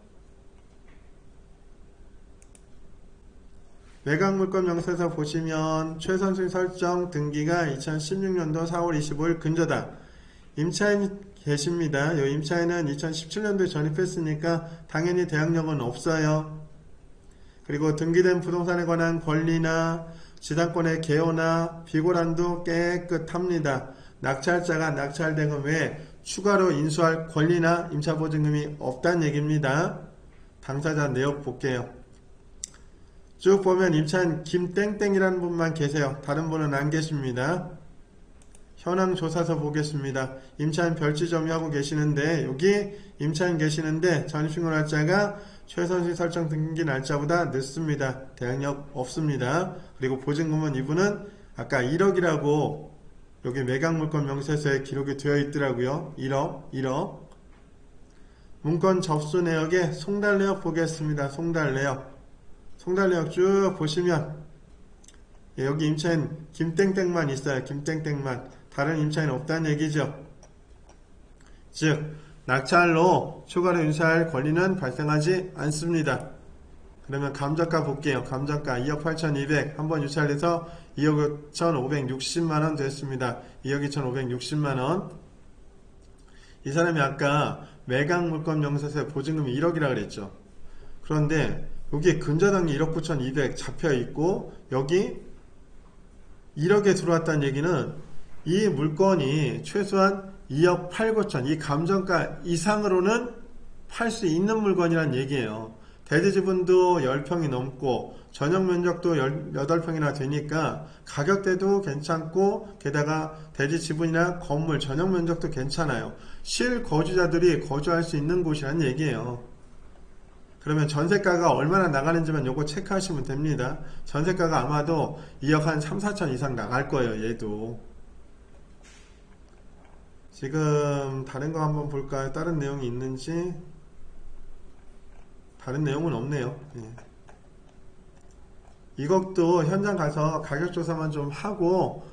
매각 물건 명세서 보시면 최선수익 설정 등기가 2016년도 4월 25일 근저당. 임차인 계십니다. 이 임차인은 2017년도에 전입했으니까 당연히 대항력은 없어요. 그리고 등기된 부동산에 관한 권리나 지상권의 개요나 비고란도 깨끗합니다. 낙찰자가 낙찰대금 외에 추가로 인수할 권리나 임차보증금이 없다는 얘기입니다. 당사자 내역 볼게요. 쭉 보면 임차인 김땡땡이라는 분만 계세요. 다른 분은 안 계십니다. 현황 조사서 보겠습니다. 임차인 별지 점유하고 계시는데, 여기 임차인 계시는데 전입신고 날짜가 최선수익 설정 등기 날짜보다 늦습니다. 대항력 없습니다. 그리고 보증금은 이분은 아까 1억이라고 여기 매각물건 명세서에 기록이 되어 있더라고요. 1억. 문건 접수 내역에 송달 내역 보겠습니다. 송달 내역 쭉 보시면 여기 임차인 김땡땡만 있어요. 김땡땡만. 다른 임차인 없다는 얘기죠. 즉 낙찰로 추가로 인수할 권리는 발생하지 않습니다. 그러면 감정가 볼게요. 감정가 2억 8,200 한번 유찰돼서 2억 2,560만원 됐습니다. 2억 2,560만원. 이 사람이 아까 매각 물건 명세서에 보증금이 1억이라 그랬죠. 그런데 여기에 근저당이 1억 9,200 잡혀있고 여기 1억에 들어왔다는 얘기는 이 물건이 최소한 2억 8, 9천, 이 감정가 이상으로는 팔 수 있는 물건이란 얘기예요. 대지지분도 10평이 넘고 전용 면적도 18평이나 되니까 가격대도 괜찮고, 게다가 대지지분이나 건물 전용 면적도 괜찮아요. 실거주자들이 거주할 수 있는 곳이란 얘기예요. 그러면 전세가가 얼마나 나가는지만 요거 체크하시면 됩니다. 전세가가 아마도 2억 한 3, 4천 이상 나갈 거예요. 얘도. 지금 다른 거 한번 볼까요? 다른 내용이 있는지. 다른 내용은 없네요. 예. 이것도 현장 가서 가격 조사만 좀 하고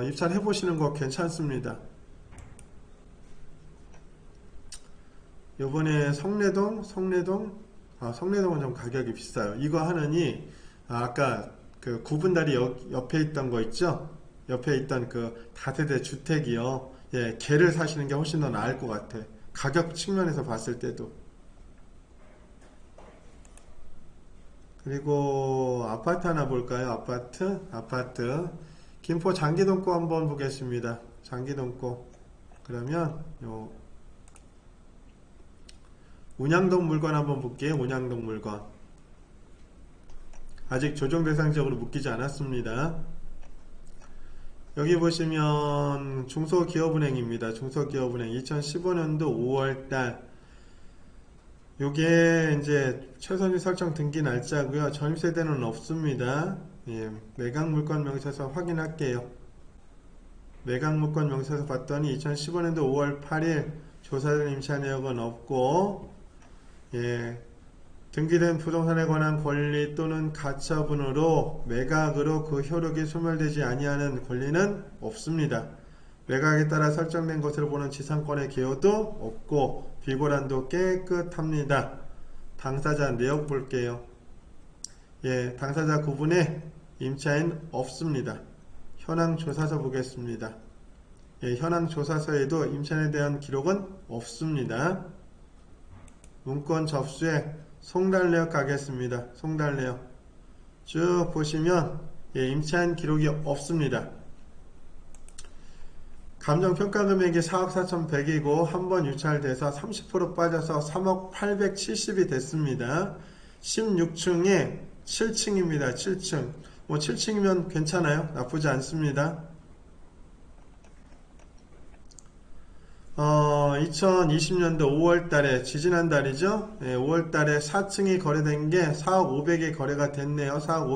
입찰해 보시는 거 괜찮습니다. 요번에 성내동은 좀 가격이 비싸요. 이거 하느니 아까 그 구분다리 옆에 있던 거 있죠? 옆에 있던 그 다세대 주택이요. 예, 걔를 사시는 게 훨씬 더 나을 것 같아. 가격 측면에서 봤을 때도. 그리고 아파트 하나 볼까요? 아파트. 김포 장기동고 한번 보겠습니다. 장기동고. 그러면 요 운양동 물건 한번 볼게요. 운양동 물건. 아직 조정 대상 지역으로 묶이지 않았습니다. 여기 보시면 중소기업은행입니다. 중소기업은행 2015년도 5월달. 요게 이제 최선희 설정 등기 날짜고요. 전입세대는 없습니다. 예, 매각물건 명세서 확인할게요. 매각물건 명세서 봤더니 2015년도 5월 8일 조사된 임차 내역은 없고, 예, 등기된 부동산에 관한 권리 또는 가처분으로 매각으로 그 효력이 소멸되지 아니하는 권리는 없습니다. 매각에 따라 설정된 것으로 보는 지상권의 개요도 없고 비고란도 깨끗합니다. 당사자 내역 볼게요. 예, 당사자 구분에 임차인 없습니다. 현황 조사서 보겠습니다. 예, 현황 조사서에도 임차인에 대한 기록은 없습니다. 문건 접수에 송달내역 가겠습니다. 송달내역 쭉 보시면 예, 임차인 기록이 없습니다. 감정평가 금액이 4억 4,100이고 한번 유찰돼서 30% 빠져서 3억 870이 됐습니다. 16층에 7층입니다. 7층. 뭐 7층이면 괜찮아요. 나쁘지 않습니다. 2020년도 5월달에 지지난달이죠. 네, 5월달에 4층이 거래된 게 4억 500에 거래가 됐네요. 4억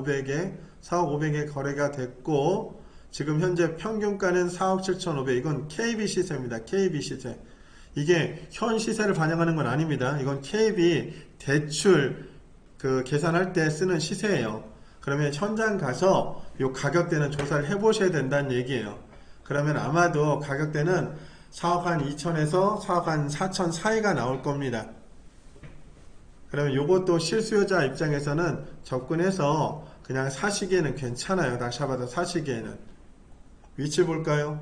500에 거래가 됐고 지금 현재 평균가는 4억 7,500. 이건 KB 시세입니다. KB 시세. 이게 현 시세를 반영하는 건 아닙니다. 이건 KB 대출 그 계산할 때 쓰는 시세예요. 그러면 현장 가서 요 가격대는 조사를 해보셔야 된다는 얘기예요. 그러면 아마도 가격대는 4억 한 2천에서 4억 한 4천 사이가 나올 겁니다. 그러면 요것도 실수요자 입장에서는 접근해서 그냥 사시기에는 괜찮아요. 다시 한번 사시기에는. 위치 볼까요?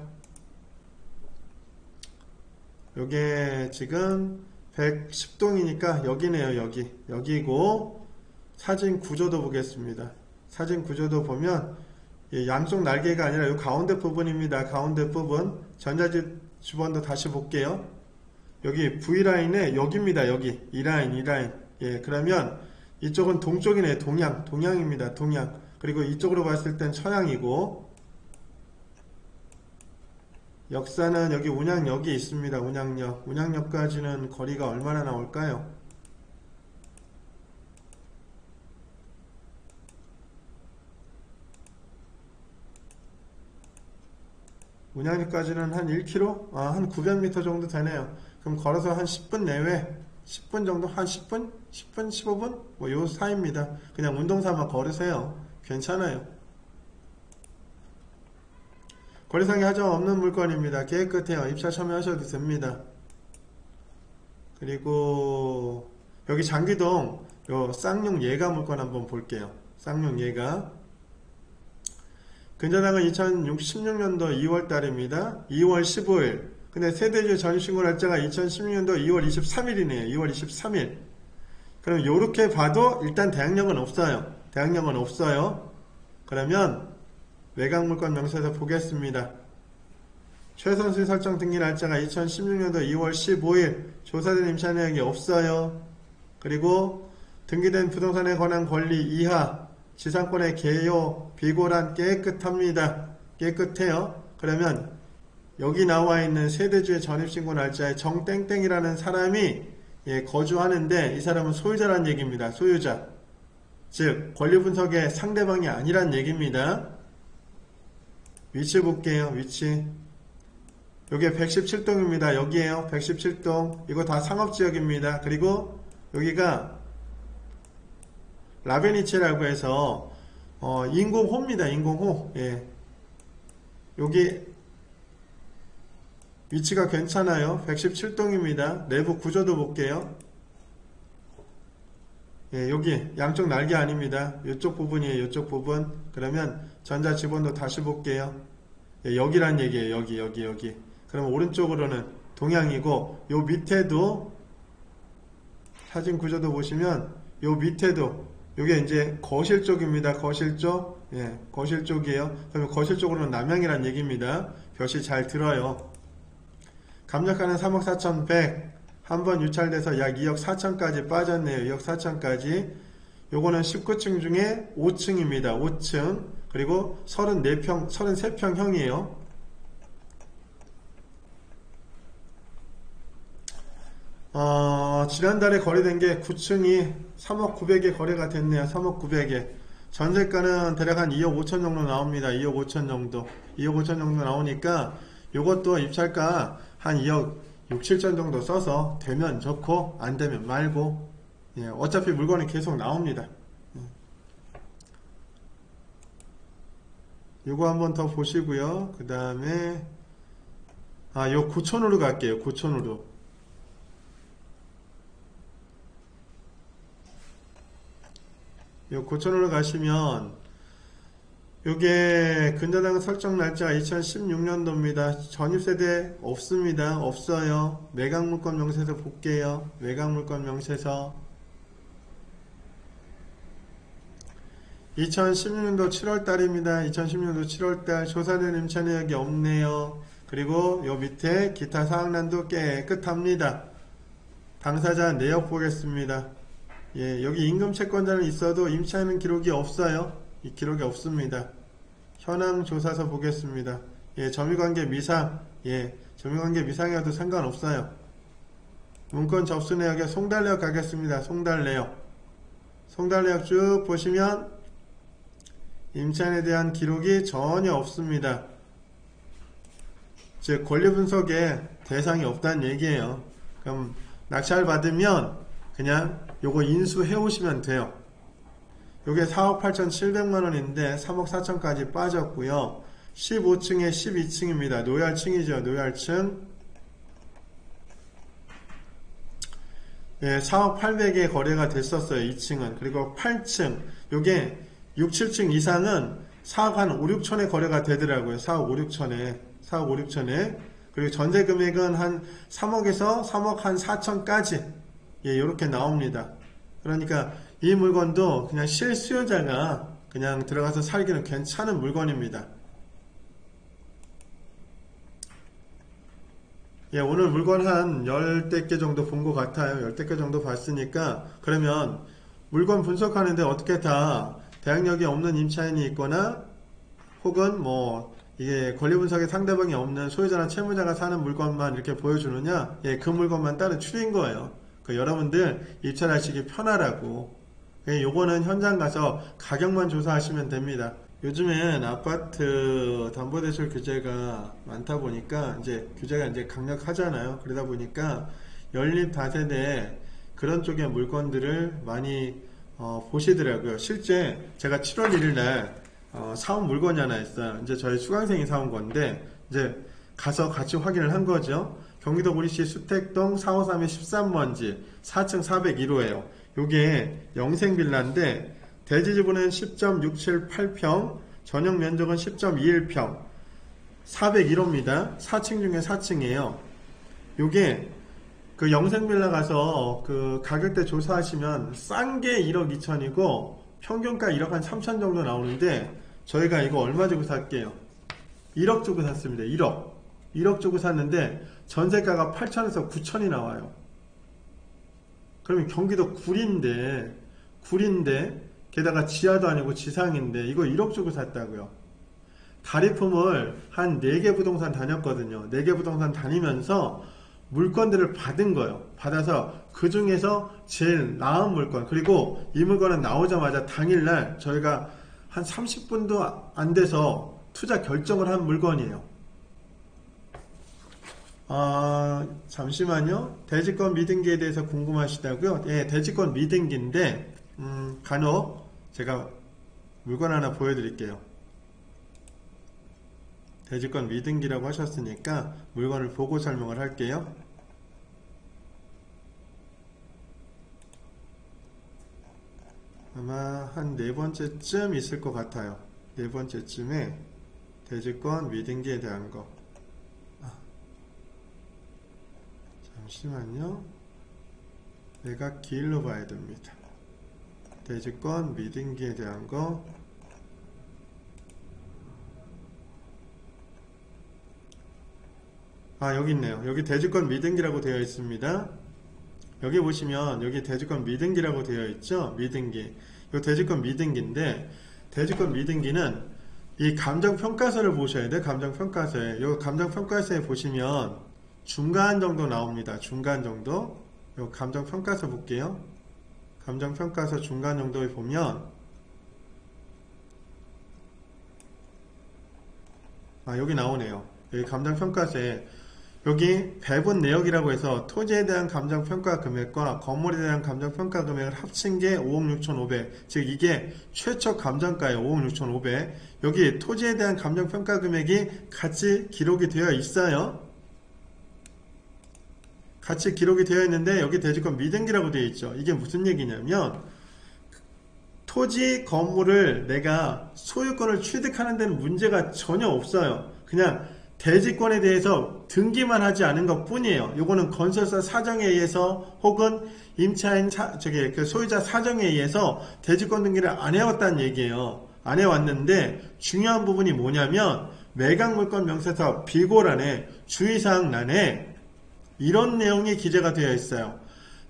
요게 지금 110동이니까 여기네요. 여기고 사진 구조도 보겠습니다. 사진 구조도 보면 양쪽 날개가 아니라 요 가운데 부분입니다. 가운데 부분. 전자집 주번도 다시 볼게요. 여기 V라인에 여기입니다. 여기 이 라인. 예, 그러면 이쪽은 동쪽이네. 동양입니다. 동양. 그리고 이쪽으로 봤을 땐 서양이고 역사는 여기 운양역이 있습니다. 운양역까지는 거리가 얼마나 나올까요? 운양역까지는 한 1km? 한 900m 정도 되네요. 그럼 걸어서 한 10분 내외 10분 정도? 한 10분? 10분? 15분? 뭐 요 사이입니다. 그냥 운동삼아 걸으세요. 괜찮아요. 거래상의 하점 없는 물건입니다. 깨끗해요. 입찰 참여하셔도 됩니다. 그리고 여기 장기동 요 쌍용 예가 물건 한번 볼게요. 쌍용 예가 근저당은 2016년도 2월달입니다. 2월 15일. 근데 세대주 전입신고 날짜가 2016년도 2월 23일이네요. 2월 23일. 그럼 요렇게 봐도 일단 대항력은 없어요. 그러면 매각물건 명세서 보겠습니다. 최선수의 설정 등기 날짜가 2016년도 2월 15일. 조사된 임차 내역이 없어요. 그리고 등기된 부동산에 관한 권리 이하 지상권의 개요 비고란 깨끗합니다. 깨끗해요. 그러면 여기 나와 있는 세대주의 전입신고 날짜에 정땡땡이라는 사람이 거주하는데 이 사람은 소유자란 얘기입니다. 소유자. 즉 권리분석의 상대방이 아니란 얘기입니다. 위치 볼게요. 위치. 여기 117동입니다. 여기에요. 117동. 이거 다 상업지역입니다. 그리고 여기가 라베니체라고 해서 인공호입니다. 인공호. 예. 여기 위치가 괜찮아요. 117동입니다. 내부 구조도 볼게요. 예, 여기 양쪽 날개 아닙니다. 이쪽 부분이에요. 이쪽 부분. 그러면 전자 지번도 다시 볼게요. 예, 여기란 얘기예요. 여기. 그러면 오른쪽으로는 동양이고, 요 밑에도 사진 구조도 보시면 요 밑에도 요게 이제 거실 쪽입니다. 거실 쪽. 예, 거실 쪽이에요. 그러면 거실 쪽으로는 남양이란 얘기입니다. 볕이 잘 들어요. 감력가는 3억 4,100. 한번 유찰돼서 약 2억 4천까지 빠졌네요. 2억 4천까지. 요거는 19층 중에 5층입니다. 5층. 그리고 33평형이에요. 지난달에 거래된 게 9층이 3억 9백에 거래가 됐네요. 3억 9백에. 전세가는 대략 한 2억 5천 정도 나옵니다. 2억 5천 정도. 2억 5천 정도 나오니까 요것도 입찰가 한 2억 6, 7천 정도 써서 되면 좋고 안 되면 말고. 예, 어차피 물건이 계속 나옵니다. 요거 한번 더 보시고요. 그 다음에 요 고촌으로 갈게요. 고촌으로. 요 고촌으로 가시면 요게 근저당 설정 날짜가 2016년도입니다. 전입세대 없습니다. 없어요. 매각물건 명세서 볼게요. 매각물건 명세서 2016년도 7월달입니다. 2016년도 7월달 조사된 임차 내역이 없네요. 그리고 요 밑에 기타 사항란도 깨끗합니다. 당사자 내역 보겠습니다. 예, 여기 임금채권자는 있어도 임차하는 기록이 없어요. 이 기록이 없습니다. 현황 조사서 보겠습니다. 예, 점유관계 미상. 예, 점유관계 미상이어도 상관없어요. 문건 접수 내역에 송달 내역 가겠습니다. 송달 내역. 송달 내역 쭉 보시면 임차인에 대한 기록이 전혀 없습니다. 즉 권리 분석에 대상이 없다는 얘기예요. 그럼 낙찰 받으면 그냥 요거 인수해 오시면 돼요. 요게 4억 8,700만원인데 3억 4천까지 빠졌고요. 15층에 12층입니다. 노열층이죠. 노열층. 예, 4억 800에 거래가 됐었어요. 2층은. 그리고 8층. 요게 6, 7층 이상은 4억 한 5, 6천에 거래가 되더라고요. 4억 5, 6천에. 4억 5, 6천에. 그리고 전세 금액은 한 3억에서 3억 한 4천까지. 예, 요렇게 나옵니다. 그러니까 이 물건도 그냥 실수요자가 그냥 들어가서 살기는 괜찮은 물건입니다. 예, 오늘 물건 한 10대 개 정도 본 것 같아요. 10대 개 정도 봤으니까, 그러면 물건 분석하는데 어떻게 다 대항력이 없는 임차인이 있거나 혹은 뭐 이게 권리 분석에 상대방이 없는 소유자나 채무자가 사는 물건만 이렇게 보여주느냐? 예, 그 물건만 따로 추린 거예요. 여러분들 입찰하시기 편하라고. 요거는 현장 가서 가격만 조사하시면 됩니다. 요즘엔 아파트 담보대출 규제가 많다 보니까 이제 규제가 이제 강력하잖아요. 그러다 보니까 연립 다세대 그런 쪽의 물건들을 많이 보시더라고요. 실제 제가 7월 1일날 사온 물건이 하나 있어요. 이제 저희 수강생이 사온 건데 이제 가서 같이 확인을 한 거죠. 경기도 구리시 수택동 453의 13번지 4층 401호예요. 요게 영생빌라인데 대지지분은 10.678평, 전용 면적은 10.21평, 401호입니다. 4층 중에 4층이에요. 요게 그 영생빌라 가서 그 가격대 조사하시면 싼 게 1억 2천이고 평균가 1억 한 3천 정도 나오는데 저희가 이거 얼마 주고 샀게요? 1억 주고 샀습니다. 1억 주고 샀는데 전세가가 8천에서 9천이 나와요. 그러면 경기도 구리인데 게다가 지하도 아니고 지상인데 이거 1억 주고 샀다고요. 다리품을 한 4개 부동산 다녔거든요. 4개 부동산 다니면서 물건들을 받은 거예요. 받아서 그 중에서 제일 나은 물건, 그리고 이 물건은 나오자마자 당일날 저희가 한 30분도 안 돼서 투자 결정을 한 물건이에요. 잠시만요. 대지권 미등기에 대해서 궁금하시다고요? 예, 대지권 미등기인데 간혹 제가 물건 하나 보여드릴게요. 대지권 미등기라고 하셨으니까 물건을 보고 설명을 할게요. 아마 한 4번째쯤 있을 것 같아요. 4번째쯤에 대지권 미등기에 대한 거. 잠시만요. 내가 길로 봐야 됩니다. 대지권 미등기에 대한 거. 여기 있네요. 여기 대지권 미등기라고 되어 있습니다. 여기 보시면 여기 대지권 미등기라고 되어 있죠. 미등기. 이 대지권 미등기인데, 대지권 미등기는 이 감정평가서를 보셔야 돼요. 감정평가서에. 이 감정평가서에 보시면 중간 정도 나옵니다. 중간 정도. 이 감정평가서 볼게요. 감정평가서 중간 정도에 보면 여기 나오네요. 여기 감정평가서에 여기 배분 내역이라고 해서 토지에 대한 감정평가 금액과 건물에 대한 감정평가 금액을 합친 게 5억 6,500, 즉 이게 최초 감정가예요. 5억 6,500. 여기 토지에 대한 감정평가 금액이 같이 기록이 되어 있어요. 같이 기록이 되어 있는데 여기 대지권 미등기라고 되어 있죠. 이게 무슨 얘기냐면 토지 건물을 내가 소유권을 취득하는 데는 문제가 전혀 없어요. 그냥 대지권에 대해서 등기만 하지 않은 것 뿐이에요. 요거는 건설사 사정에 의해서 혹은 임차인 그 소유자 사정에 의해서 대지권 등기를 안 해왔다는 얘기예요. 안 해왔는데 중요한 부분이 뭐냐면 매각물권 명세서 비고란에 주의사항란에 이런 내용이 기재가 되어 있어요.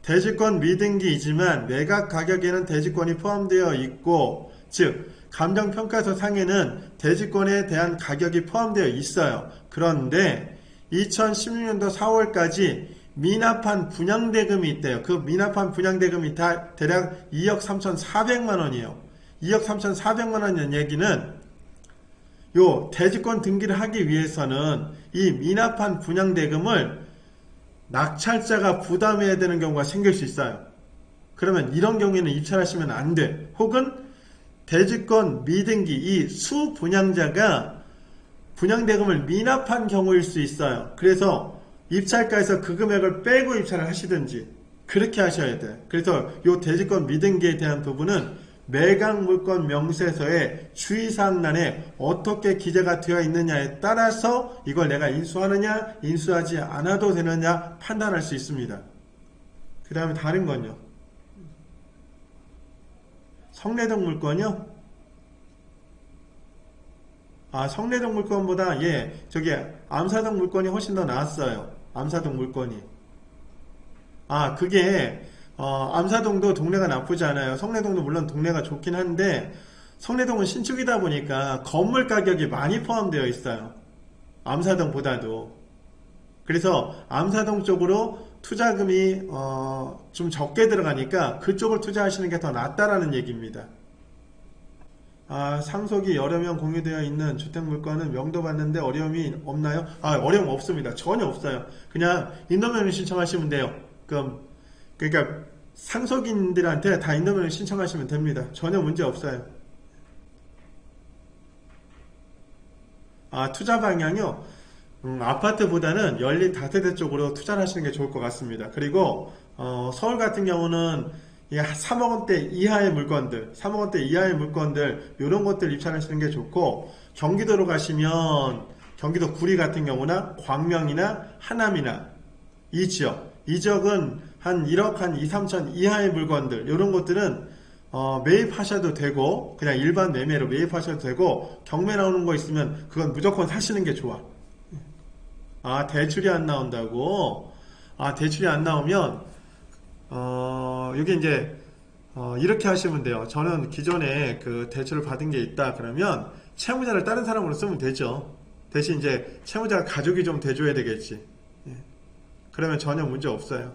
대지권 미등기이지만 매각 가격에는 대지권이 포함되어 있고, 즉 감정평가서 상에는 대지권에 대한 가격이 포함되어 있어요. 그런데 2016년도 4월까지 미납한 분양대금이 있대요. 그 미납한 분양대금이 대략 2억 3,400만원이에요. 2억 3,400만원이라는 얘기는 요 대지권 등기를 하기 위해서는 이 미납한 분양대금을 낙찰자가 부담해야 되는 경우가 생길 수 있어요. 그러면 이런 경우에는 입찰하시면 안 돼. 혹은 대지권 미등기 이 수분양자가 분양대금을 미납한 경우일 수 있어요. 그래서 입찰가에서 그 금액을 빼고 입찰을 하시든지 그렇게 하셔야 돼. 그래서 이 대지권 미등기에 대한 부분은 매각물권 명세서의 주의사항란에 어떻게 기재가 되어 있느냐에 따라서 이걸 내가 인수하느냐 인수하지 않아도 되느냐 판단할 수 있습니다. 그 다음에 다른 건요. 성내동 물건이요? 성내동 물건보다 저기 암사동 물건이 훨씬 더 나았어요. 암사동 물건이. 그게 암사동도 동네가 나쁘지 않아요. 성내동도 물론 동네가 좋긴 한데 성내동은 신축이다 보니까 건물 가격이 많이 포함되어 있어요. 암사동보다도. 그래서 암사동 쪽으로 투자금이 좀 적게 들어가니까 그쪽을 투자하시는 게 더 낫다라는 얘기입니다. 상속이 여러 명 공유되어 있는 주택물건은 명도 받는데 어려움이 없나요? 어려움 없습니다. 전혀 없어요. 그냥 인도면을 신청하시면 돼요. 그러니까 상속인들한테 다 인도면을 신청하시면 됩니다. 전혀 문제 없어요. 투자 방향이요? 아파트보다는 열린 다세대 쪽으로 투자를 하시는 게 좋을 것 같습니다. 그리고 서울 같은 경우는 3억 원대 이하의 물건들, 3억 원대 이하의 물건들 이런 것들 입찰하시는 게 좋고, 경기도로 가시면 경기도 구리 같은 경우나 광명이나 하남이나 이 지역은 한 1억 한 2, 3천 이하의 물건들 이런 것들은 매입하셔도 되고 그냥 일반 매매로 매입하셔도 되고, 경매 나오는 거 있으면 그건 무조건 사시는 게 좋아. 대출이 안 나온다고? 대출이 안 나오면 여기 이제 이렇게 하시면 돼요. 저는 기존에 그 대출을 받은 게 있다 그러면 채무자를 다른 사람으로 쓰면 되죠. 대신 이제 채무자가 가족이 좀 돼줘야 되겠지. 그러면 전혀 문제 없어요.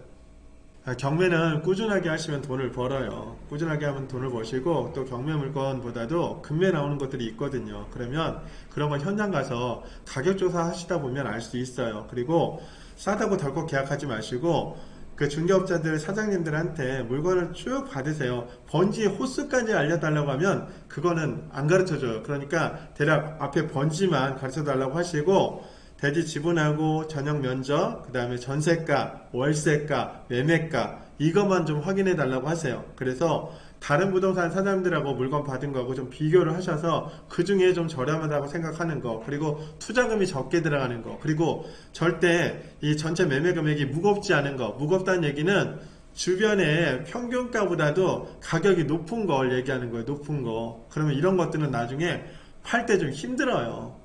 경매는 꾸준하게 하시면 돈을 벌어요. 꾸준하게 하면 돈을 버시고, 또 경매 물건보다도 금매 나오는 것들이 있거든요. 그러면 그런 건 현장 가서 가격 조사 하시다 보면 알 수 있어요. 그리고 싸다고 덜컥 계약하지 마시고 그 중개업자들 사장님들한테 물건을 쭉 받으세요. 번지 호수까지 알려달라고 하면 그거는 안 가르쳐줘요. 그러니까 대략 앞에 번지만 가르쳐달라고 하시고 대지 지분하고 전용 면적, 그 다음에 전세가, 월세가, 매매가 이것만 좀 확인해 달라고 하세요. 그래서 다른 부동산 사장님들하고 물건 받은 거하고 좀 비교를 하셔서 그 중에 좀 저렴하다고 생각하는 거, 그리고 투자금이 적게 들어가는 거, 그리고 절대 이 전체 매매 금액이 무겁지 않은 거. 무겁다는 얘기는 주변에 평균가보다도 가격이 높은 걸 얘기하는 거예요. 높은 거. 그러면 이런 것들은 나중에 팔 때 좀 힘들어요.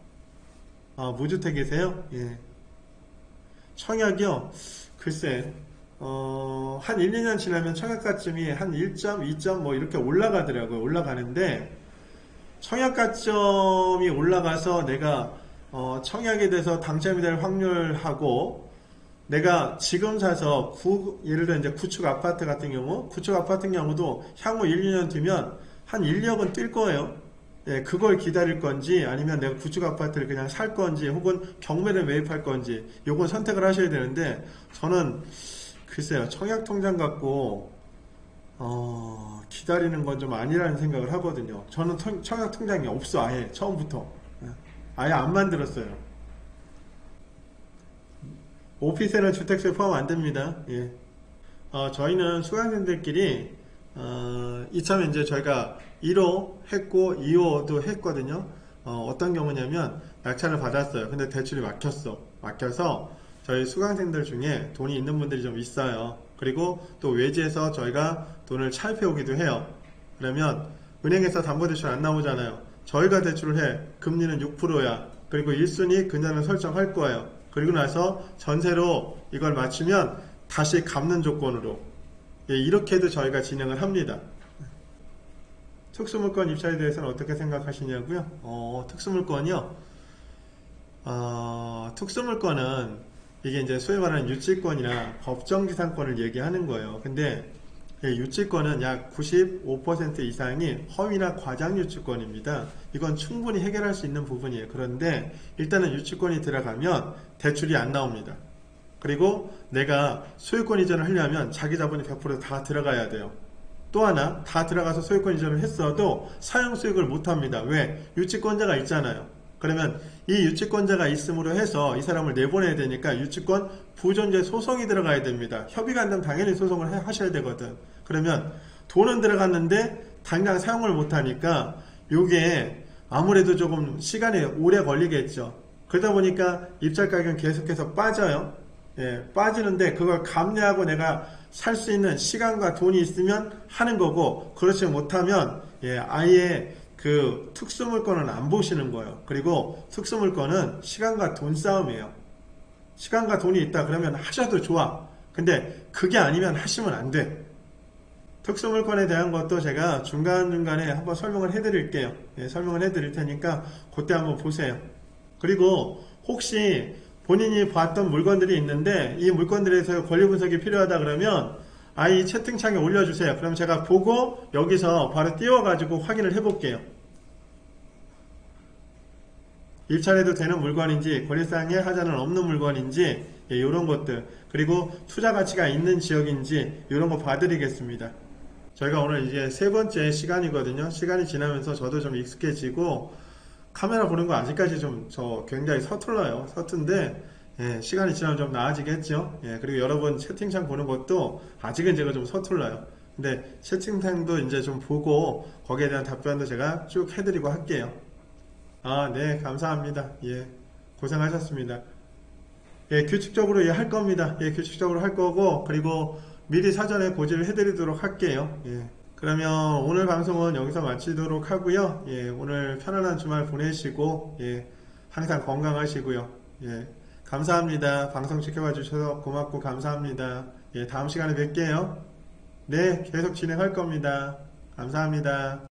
무주택이세요? 예. 청약이요? 글쎄, 한 1, 2년 지나면 청약가점이 한 1점, 2점 뭐 이렇게 올라가더라고요. 올라가는데, 청약가점이 올라가서 내가, 청약에 대해서 당첨이 될 확률하고, 내가 지금 사서 예를 들어 이제 구축 아파트 같은 경우, 구축 아파트 경우도 향후 1, 2년 뒤면 한 1, 2억은 뛸 거예요. 예, 그걸 기다릴 건지 아니면 내가 구축 아파트를 그냥 살 건지 혹은 경매를 매입할 건지 요건 선택을 하셔야 되는데 저는 글쎄요 청약 통장 갖고 기다리는 건 좀 아니라는 생각을 하거든요. 저는 청약 통장이 없어. 아예 처음부터 아예 안 만들었어요. 오피스텔은 주택수에 포함 안 됩니다. 예. 저희는 수강생들끼리 이참에 이제 저희가 1호 했고 2호도 했거든요. 어떤 경우냐면 낙찰을 받았어요. 근데 대출이 막혀서 저희 수강생들 중에 돈이 있는 분들이 좀 있어요. 그리고 또 외지에서 저희가 돈을 차입해 오기도 해요. 그러면 은행에서 담보대출 안 나오잖아요. 저희가 대출을 해. 금리는 6%야. 그리고 1순위 근저는 설정할 거예요. 그리고 나서 전세로 이걸 맞추면 다시 갚는 조건으로, 예, 이렇게도 저희가 진행을 합니다. 특수물건 입찰에 대해서는 어떻게 생각하시냐고요? 특수물건이요? 특수물건은 이게 이제 소위 말하는 유치권이나 법정지상권을 얘기하는 거예요. 근데 유치권은 약 95% 이상이 허위나 과장 유치권입니다. 이건 충분히 해결할 수 있는 부분이에요. 그런데 일단은 유치권이 들어가면 대출이 안 나옵니다. 그리고 내가 소유권 이전을 하려면 자기 자본이 100% 다 들어가야 돼요. 또 하나, 다 들어가서 소유권 이전을 했어도 사용 수익을 못 합니다. 왜? 유치권자가 있잖아요. 그러면 이 유치권자가 있음으로 해서 이 사람을 내보내야 되니까 유치권 부존재 소송이 들어가야 됩니다. 협의가 안 되면 당연히 소송을 하셔야 되거든. 그러면 돈은 들어갔는데 당장 사용을 못 하니까 요게 아무래도 조금 시간이 오래 걸리겠죠. 그러다 보니까 입찰 가격은 계속해서 빠져요. 예, 빠지는데 그걸 감내하고 내가 살 수 있는 시간과 돈이 있으면 하는 거고, 그렇지 못하면 아예 그 특수물건은 안 보시는 거예요. 그리고 특수물건은 시간과 돈 싸움이에요. 시간과 돈이 있다 그러면 하셔도 좋아. 근데 그게 아니면 하시면 안 돼. 특수물건에 대한 것도 제가 중간중간에 한번 설명을 해드릴게요. 설명을 해드릴 테니까 그때 한번 보세요. 그리고 혹시 본인이 봤던 물건들이 있는데 이 물건들에 대해서 권리 분석이 필요하다 그러면 이 채팅창에 올려주세요. 그럼 제가 보고 여기서 바로 띄워가지고 확인을 해볼게요. 입찰해도 되는 물건인지, 권리상의 하자는 없는 물건인지, 이런 것들, 그리고 투자 가치가 있는 지역인지 이런 거 봐드리겠습니다. 저희가 오늘 이제 세 번째 시간이거든요. 시간이 지나면서 저도 좀 익숙해지고 카메라 보는 거 아직까지 좀 굉장히 서툴러요. 서툰데 시간이 지나면 좀 나아지겠죠. 그리고 여러분 채팅창 보는 것도 아직은 제가 좀 서툴러요. 근데 채팅창도 이제 좀 보고 거기에 대한 답변도 제가 쭉 해드리고 할게요. 네, 감사합니다. 고생하셨습니다. 규칙적으로 할 겁니다. 규칙적으로 할 거고, 그리고 미리 사전에 고지를 해드리도록 할게요. 그러면 오늘 방송은 여기서 마치도록 하고요. 오늘 편안한 주말 보내시고, 항상 건강하시고요. 감사합니다. 방송 지켜봐 주셔서 고맙고 감사합니다. 다음 시간에 뵐게요. 네, 계속 진행할 겁니다. 감사합니다.